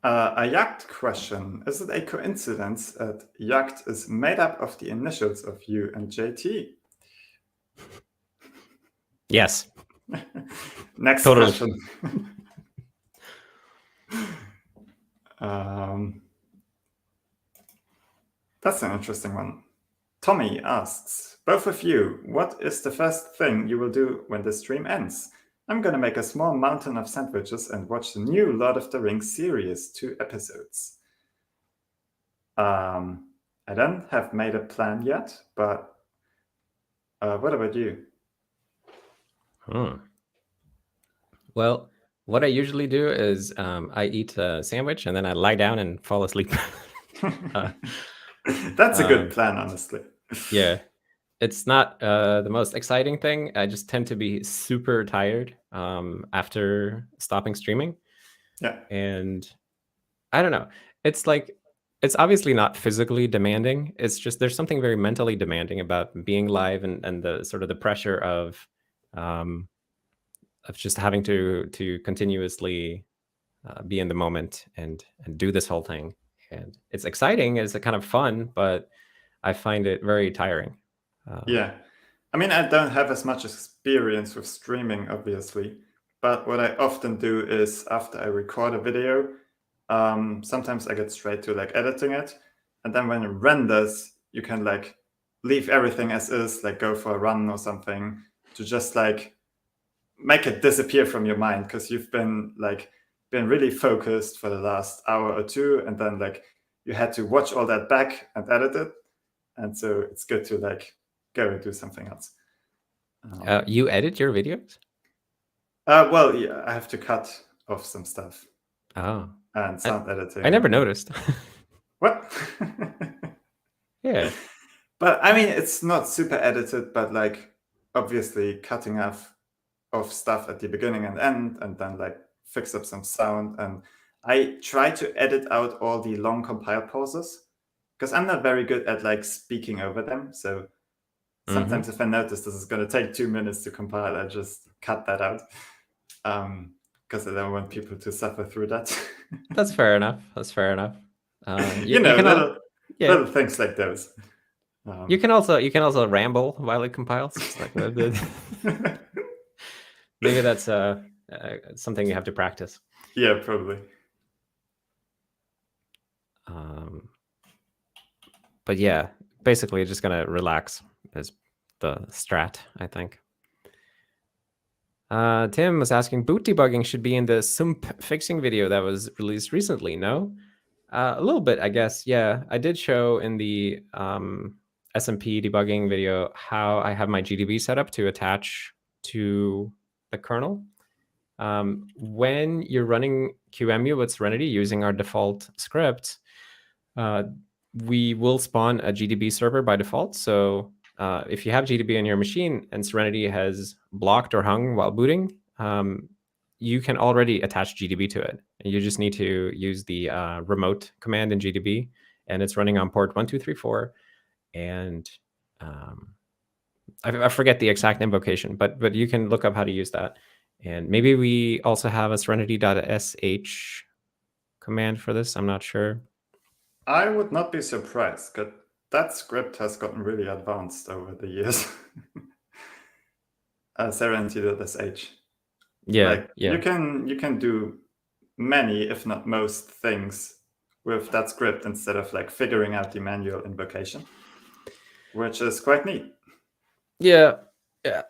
A Yacht question. Is it a coincidence that Yacht is made up of the initials of you and JT?
Yes.
Next
Totally.
question. That's an interesting one. Tommy asks, both of you, what is the first thing you will do when the stream ends? I'm going to make a small mountain of sandwiches and watch the new Lord of the Rings series, 2 episodes. I don't have made a plan yet, but what about you?
Well, what I usually do is I eat a sandwich and then I lie down and fall asleep.
That's a good plan, honestly.
Yeah. It's not the most exciting thing. I just tend to be super tired after stopping streaming.
Yeah.
And I don't know. It's like, it's obviously not physically demanding. It's just there's something very mentally demanding about being live and the sort of the pressure of just having to continuously be in the moment and do this whole thing. And it's exciting. It's a kind of fun, but I find it very tiring.
Yeah. I mean, I don't have as much experience with streaming, obviously, but what I often do is after I record a video, sometimes I get straight to like editing it. And then when it renders, you can like leave everything as is, like go for a run or something to just like make it disappear from your mind because you've been really focused for the last hour or two. And then like you had to watch all that back and edit it. And so it's good to like go and do something else.
You edit your videos?
Well, yeah, I have to cut off some stuff.
Oh.
And sound editing.
I never noticed.
What?
Yeah.
But I mean, it's not super edited, but like obviously cutting off stuff at the beginning and end, and then like fix up some sound. And I try to edit out all the long compile pauses because I'm not very good at like speaking over them. So sometimes if I notice this is going to take 2 minutes to compile, I just cut that out because I don't want people to suffer through that.
That's fair enough. That's fair enough.
Little things like those.
You can also ramble while it compiles. Like maybe that's something you have to practice.
Yeah, probably.
But yeah, basically just gonna relax is the strat, I think. Tim was asking, boot debugging should be in the SUMP fixing video that was released recently, no? A little bit, I guess. Yeah, I did show in the SMP debugging video how I have my GDB set up to attach to the kernel. When you're running QEMU with Serenity using our default script, we will spawn a GDB server by default. So if you have GDB on your machine and Serenity has blocked or hung while booting, you can already attach GDB to it. You just need to use the remote command in GDB, and it's running on port 1234. And I forget the exact invocation, but you can look up how to use that. And maybe we also have a serenity.sh command for this. I'm not sure.
I would not be surprised because that script has gotten really advanced over the years. Serenity.sh.
Yeah,
You can do many, if not most, things with that script instead of like figuring out the manual invocation, which is quite neat.
Yeah,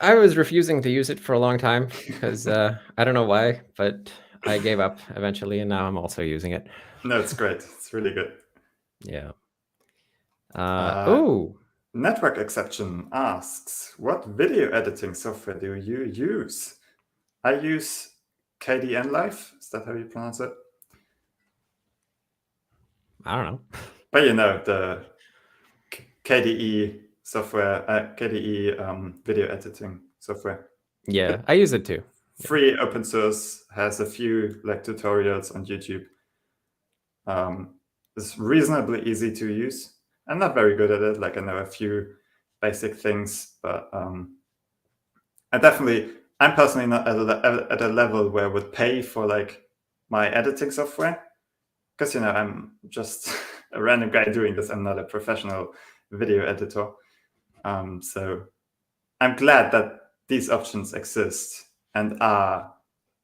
I was refusing to use it for a long time because I don't know why, but I gave up eventually, and now I'm also using it.
No, it's great. It's really good.
Yeah.
Network Exception asks, what video editing software do you use? I use KDN Live. Is that how you pronounce it?
I don't know.
But you know, the KDE software, KDE video editing software.
Yeah, I use it too.
Free, open source, has a few like tutorials on YouTube. It's reasonably easy to use. I'm not very good at it. Like I know a few basic things, but I'm personally not at a level where I would pay for like my editing software, because I'm just a random guy doing this. I'm not a professional video editor, so I'm glad that these options exist and are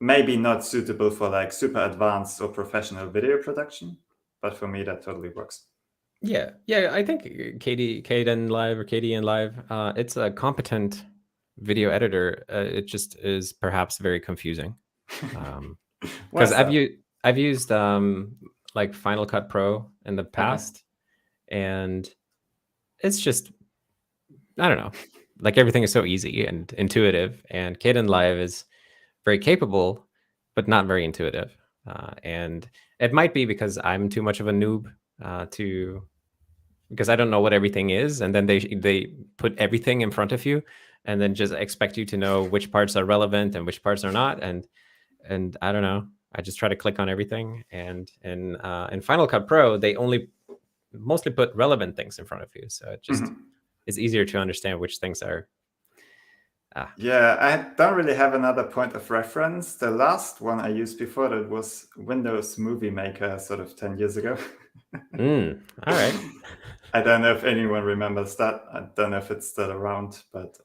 maybe not suitable for like super advanced or professional video production, but for me that totally works.
Yeah, I think KDN Live or KDN Live, it's a competent video editor. It just is perhaps very confusing. Because I've used like Final Cut Pro in the past, and it's just, I don't know, like everything is so easy and intuitive, and KDN Live is very capable, but not very intuitive. And it might be because I'm too much of a noob because I don't know what everything is, and then they put everything in front of you, and then just expect you to know which parts are relevant and which parts are not, and I don't know. I just try to click on everything, and in Final Cut Pro, they mostly put relevant things in front of you, so it just is easier to understand which things are.
Yeah, I don't really have another point of reference. The last one I used before that was Windows Movie Maker, sort of 10 years ago.
All right.
I don't know if anyone remembers that. I don't know if it's still around, but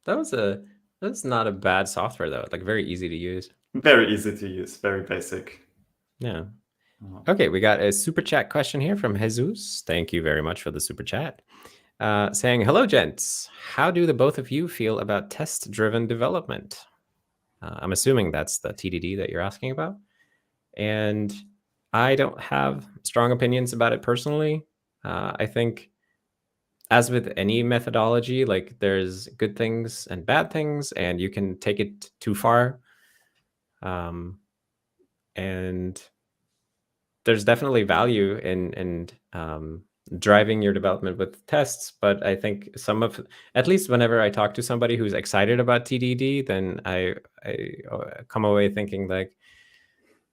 that's not a bad software though. Like very easy to use.
Very easy to use, very basic.
Yeah. Okay, we got a super chat question here from Jesus. Thank you very much for the super chat. Saying, hello, gents. How do the both of you feel about test-driven development? I'm assuming that's the TDD that you're asking about. And I don't have strong opinions about it personally. I think, as with any methodology, like there's good things and bad things, and you can take it too far. And there's definitely value in driving your development with tests, but I think at least whenever I talk to somebody who's excited about TDD, then I come away thinking like,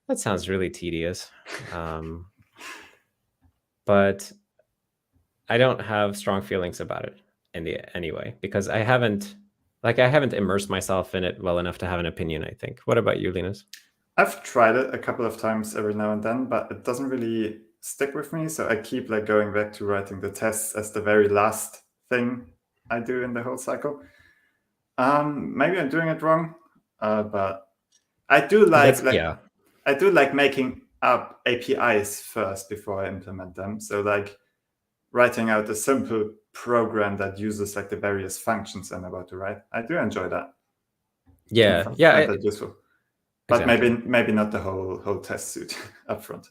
that sounds really tedious. But I don't have strong feelings about it anyway, because I haven't immersed myself in it well enough to have an opinion, I think. What about you, Linus?
I've tried it a couple of times every now and then, but it doesn't really stick with me. So I keep like going back to writing the tests as the very last thing I do in the whole cycle. Maybe I'm doing it wrong, but I do like making up APIs first before I implement them. So like writing out a simple program that uses like the various functions I'm about to write. I do enjoy that.
Yeah,
find that useful. But
exactly.
maybe not the whole test suite up front.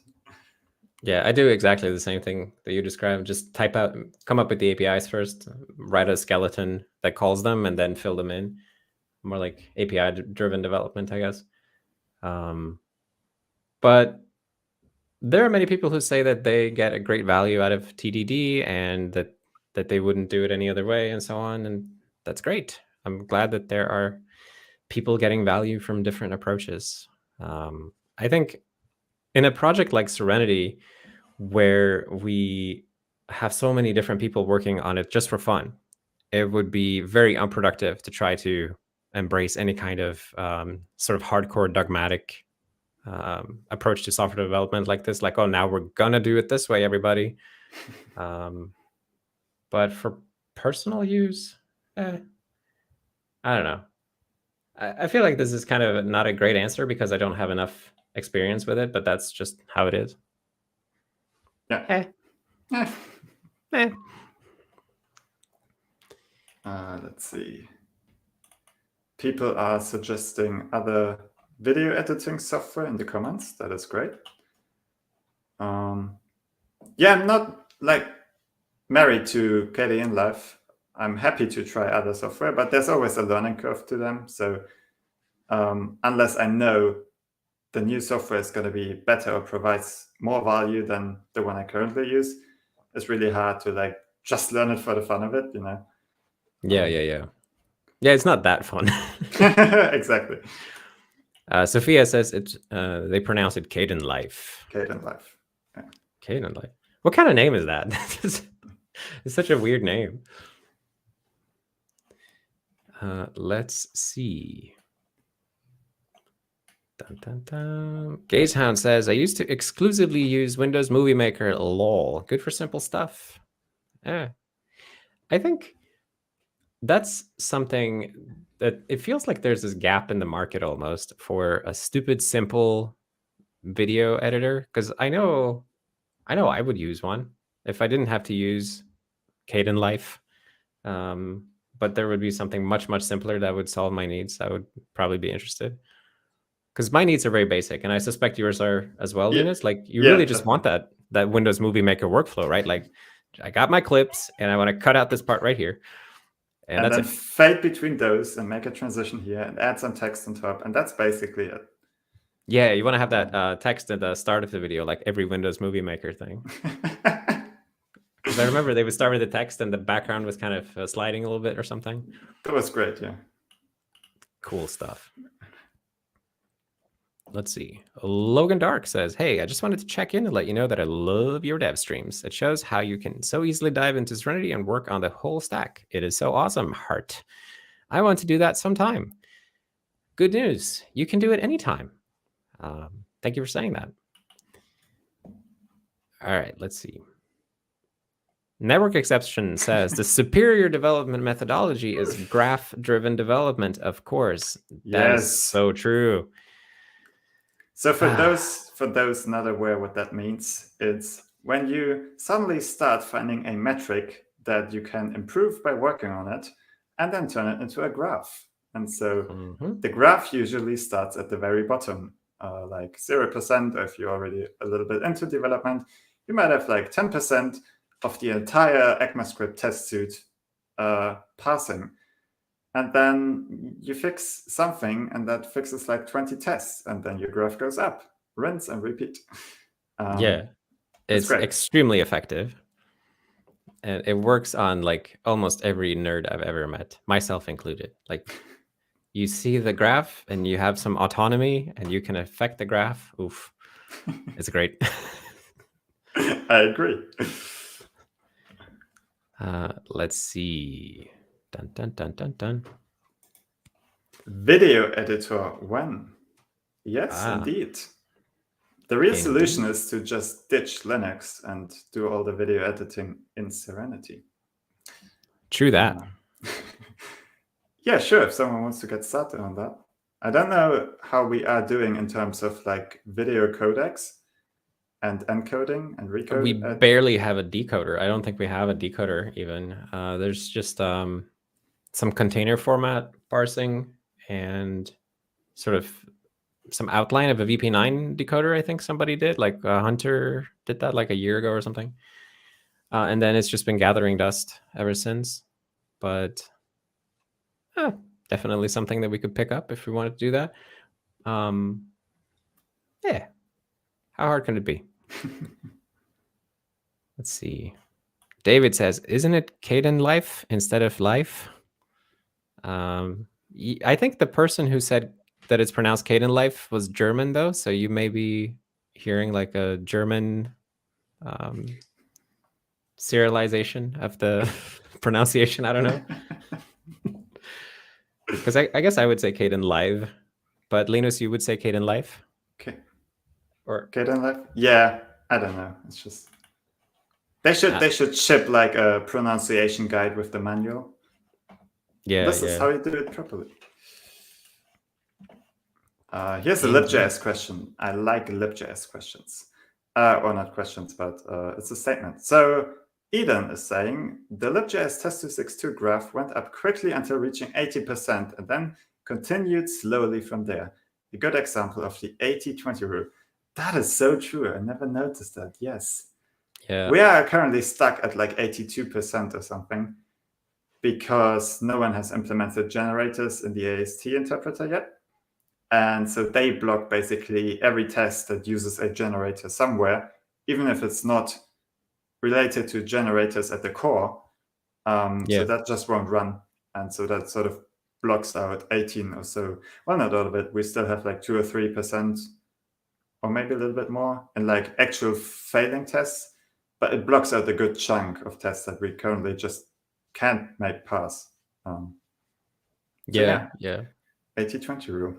Yeah, I do exactly the same thing that you described. Just come up with the APIs first, write a skeleton that calls them, and then fill them in. More like API-driven development, I guess. But there are many people who say that they get a great value out of TDD and that they wouldn't do it any other way and so on. And that's great. I'm glad that there are people getting value from different approaches. I think in a project like Serenity, where we have so many different people working on it just for fun, it would be very unproductive to try to embrace any kind of sort of hardcore dogmatic approach to software development like this, like, oh, now we're gonna do it this way, everybody. But for personal use, I don't know. I feel like this is kind of not a great answer because I don't have enough experience with it, but that's just how it is.
Yeah. Let's see. People are suggesting other video editing software in the comments. That is great. Yeah, I'm not like married to KDN Live. I'm happy to try other software, but there's always a learning curve to them. So unless I know the new software is going to be better or provides more value than the one I currently use, it's really hard to like just learn it for the fun of it, you know?
Yeah. Yeah, it's not that fun.
Exactly.
Sophia says they pronounce it KDN Live.
KDN Live. Yeah.
Caden Life. What kind of name is that? It's such a weird name. Let's see. Dun, dun, dun. Gazehound says, I used to exclusively use Windows Movie Maker. Lol. Good for simple stuff. Yeah. I think that's something that it feels like there's this gap in the market almost for a stupid, simple video editor. Because I know I would use one if I didn't have to use Caden Life. But there would be something much, much simpler that would solve my needs. I would probably be interested. Because my needs are very basic, and I suspect yours are as well, Linus. Like you really just want that Windows Movie Maker workflow, right? Like I got my clips, and I want to cut out this part right here, and that's
then
it.
fade between those and make a transition here and add some text on top, and that's basically it.
Yeah, you want to have that text at the start of the video, like every Windows Movie Maker thing. Because I remember they would start with the text, and the background was kind of sliding a little bit or something.
That was great, yeah.
Cool stuff. Let's see. Logan Dark says, hey, I just wanted to check in and let you know that I love your dev streams. It shows how you can so easily dive into Serenity and work on the whole stack. It is so awesome, heart. I want to do that sometime. Good news. You can do it anytime. Thank you for saying that. All right, let's see. Network Exception says, the superior development methodology is graph-driven development, of course. That is so true.
So for those not aware what that means, it's when you suddenly start finding a metric that you can improve by working on it and then turn it into a graph. And so the graph usually starts at the very bottom, like 0%, or if you're already a little bit into development, you might have like 10% of the entire ECMAScript test suite passing. And then you fix something, and that fixes like 20 tests, and then your graph goes up. Rinse and repeat.
Yeah, it's extremely effective. And it works on like almost every nerd I've ever met, myself included. Like you see the graph and you have some autonomy and you can affect the graph. Oof, it's great.
I agree.
Let's see. Dun, dun, dun, dun, dun.
Video editor when? Yes, indeed. The real solution is to just ditch Linux and do all the video editing in Serenity.
True that.
Yeah, sure. If someone wants to get started on that. I don't know how we are doing in terms of like video codecs and encoding and recoding.
We barely have a decoder. I don't think we have a decoder even. There's just some container format parsing and sort of some outline of a VP9 decoder. I think somebody did, like Hunter did that like a year ago or something. And then it's just been gathering dust ever since. But definitely something that we could pick up if we wanted to do that. Yeah. How hard can it be? Let's see. David says, isn't it Caden Life instead of Life? I think the person who said that it's pronounced Caden Life was German, though. So you may be hearing like a German serialization of the pronunciation. I don't know. Because I guess I would say Caden Live. But Linus, you would say Caden Life?
Okay.
Or
Caden Life? Yeah, I don't know. It's just they should ship like a pronunciation guide with the manual.
Yeah,
this is how you do it properly. Here's a libjs question. I like libjs questions. Or not questions, but it's a statement. So Eden is saying, the libjs test262 graph went up quickly until reaching 80% and then continued slowly from there. A good example of the 80-20 rule. That is so true. I never noticed that. Yes.
Yeah.
We are currently stuck at like 82% or something because no one has implemented generators in the AST interpreter yet. And so they block basically every test that uses a generator somewhere, even if it's not related to generators at the core. So that just won't run. And so that sort of blocks out 18 or so. Well, not all of it. We still have like 2 or 3% or maybe a little bit more in like actual failing tests, but it blocks out a good chunk of tests that we currently just can't make pass.
Yeah.
80-20 rule.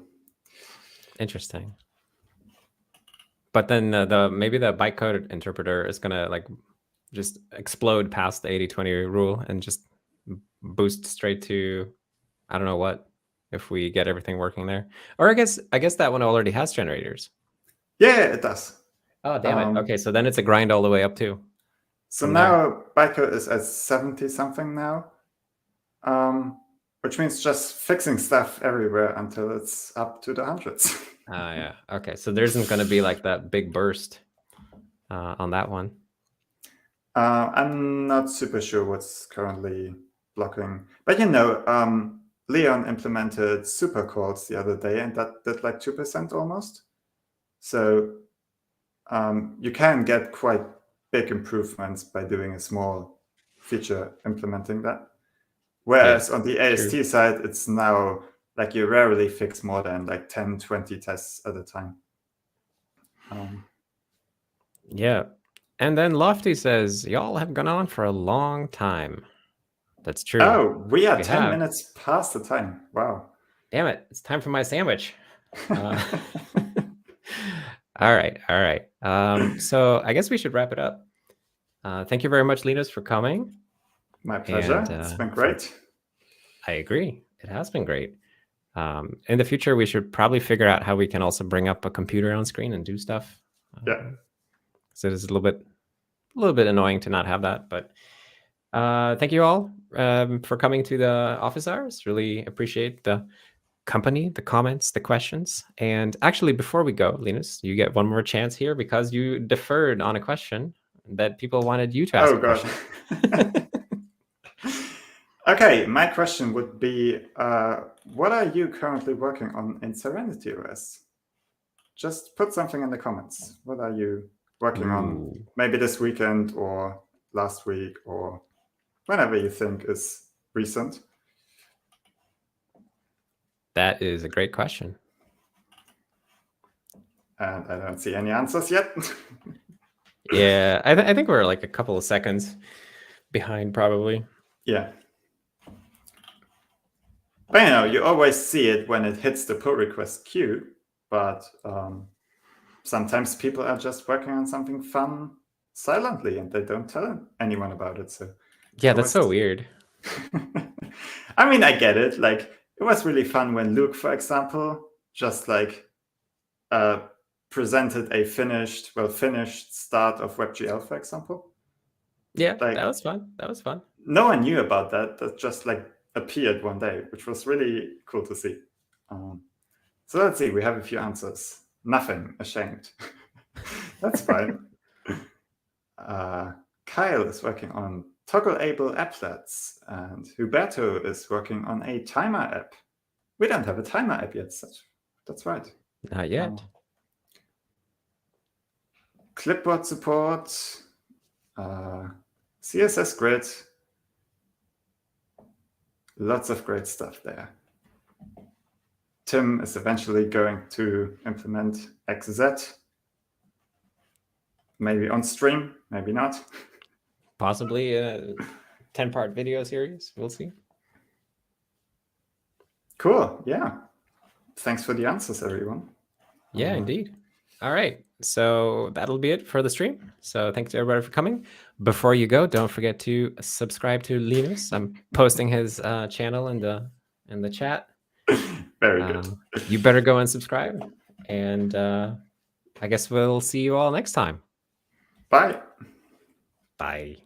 Interesting. But then maybe the bytecode interpreter is gonna like just explode past the 80-20 rule and just boost straight to, I don't know what, if we get everything working there. Or I guess that one already has generators.
Yeah, it does.
Oh, damn it. Okay, so then it's a grind all the way up too.
So now bytecode is at 70 something now, which means just fixing stuff everywhere until it's up to the hundreds.
Yeah. Okay, so there isn't going to be like that big burst on that one.
I'm not super sure what's currently blocking, but you know, Leon implemented super calls the other day, and that did like 2% almost. So you can get quite big improvements by doing a small feature implementing that. Whereas on the AST side, it's now like you rarely fix more than like 10, 20 tests at a time.
Yeah. And then Lofty says, y'all have gone on for a long time. That's true.
Oh, we are 10 minutes past the time. Wow.
Damn it. It's time for my sandwich. All right. So I guess we should wrap it up. Thank you very much, Linus, for coming.
My pleasure. It's been great.
I agree. It has been great. In the future, we should probably figure out how we can also bring up a computer on screen and do stuff.
Yeah.
So it's a little bit annoying to not have that. But thank you all for coming to the office hours. Really appreciate the company, the comments, the questions. And actually, before we go, Linus, you get one more chance here because you deferred on a question that people wanted you to ask.
Oh, God. Okay, my question would be, what are you currently working on in SerenityOS? Just put something in the comments. What are you working on? Maybe this weekend or last week or whenever you think is recent.
That is a great question.
And I don't see any answers yet.
Yeah, I think we're like a couple of seconds behind probably.
Yeah. But you know, you always see it when it hits the pull request queue, but sometimes people are just working on something fun silently and they don't tell anyone about it. So
yeah, that's so weird.
I mean, I get it. Like, it was really fun when Luke, for example, just like presented a finished start of WebGL, for example.
Yeah,
like,
that was fun. No
one knew about that. That just like appeared one day, which was really cool to see. So let's see, we have a few answers. Nothing, ashamed. That's fine. Kyle is working on toggle-able applets, and Huberto is working on a timer app. We don't have a timer app yet. That's right.
Not yet.
Clipboard support, CSS Grid. Lots of great stuff there. Tim is eventually going to implement XZ. Maybe on stream, maybe not.
Possibly a 10-part video series. We'll see.
Cool. Yeah. Thanks for the answers, everyone.
Yeah, indeed. All right. So that'll be it for the stream. So thanks to everybody for coming. Before you go, don't forget to subscribe to Linus. I'm posting his channel in the chat.
Very good.
You better go and subscribe. And I guess we'll see you all next time.
Bye.
Bye.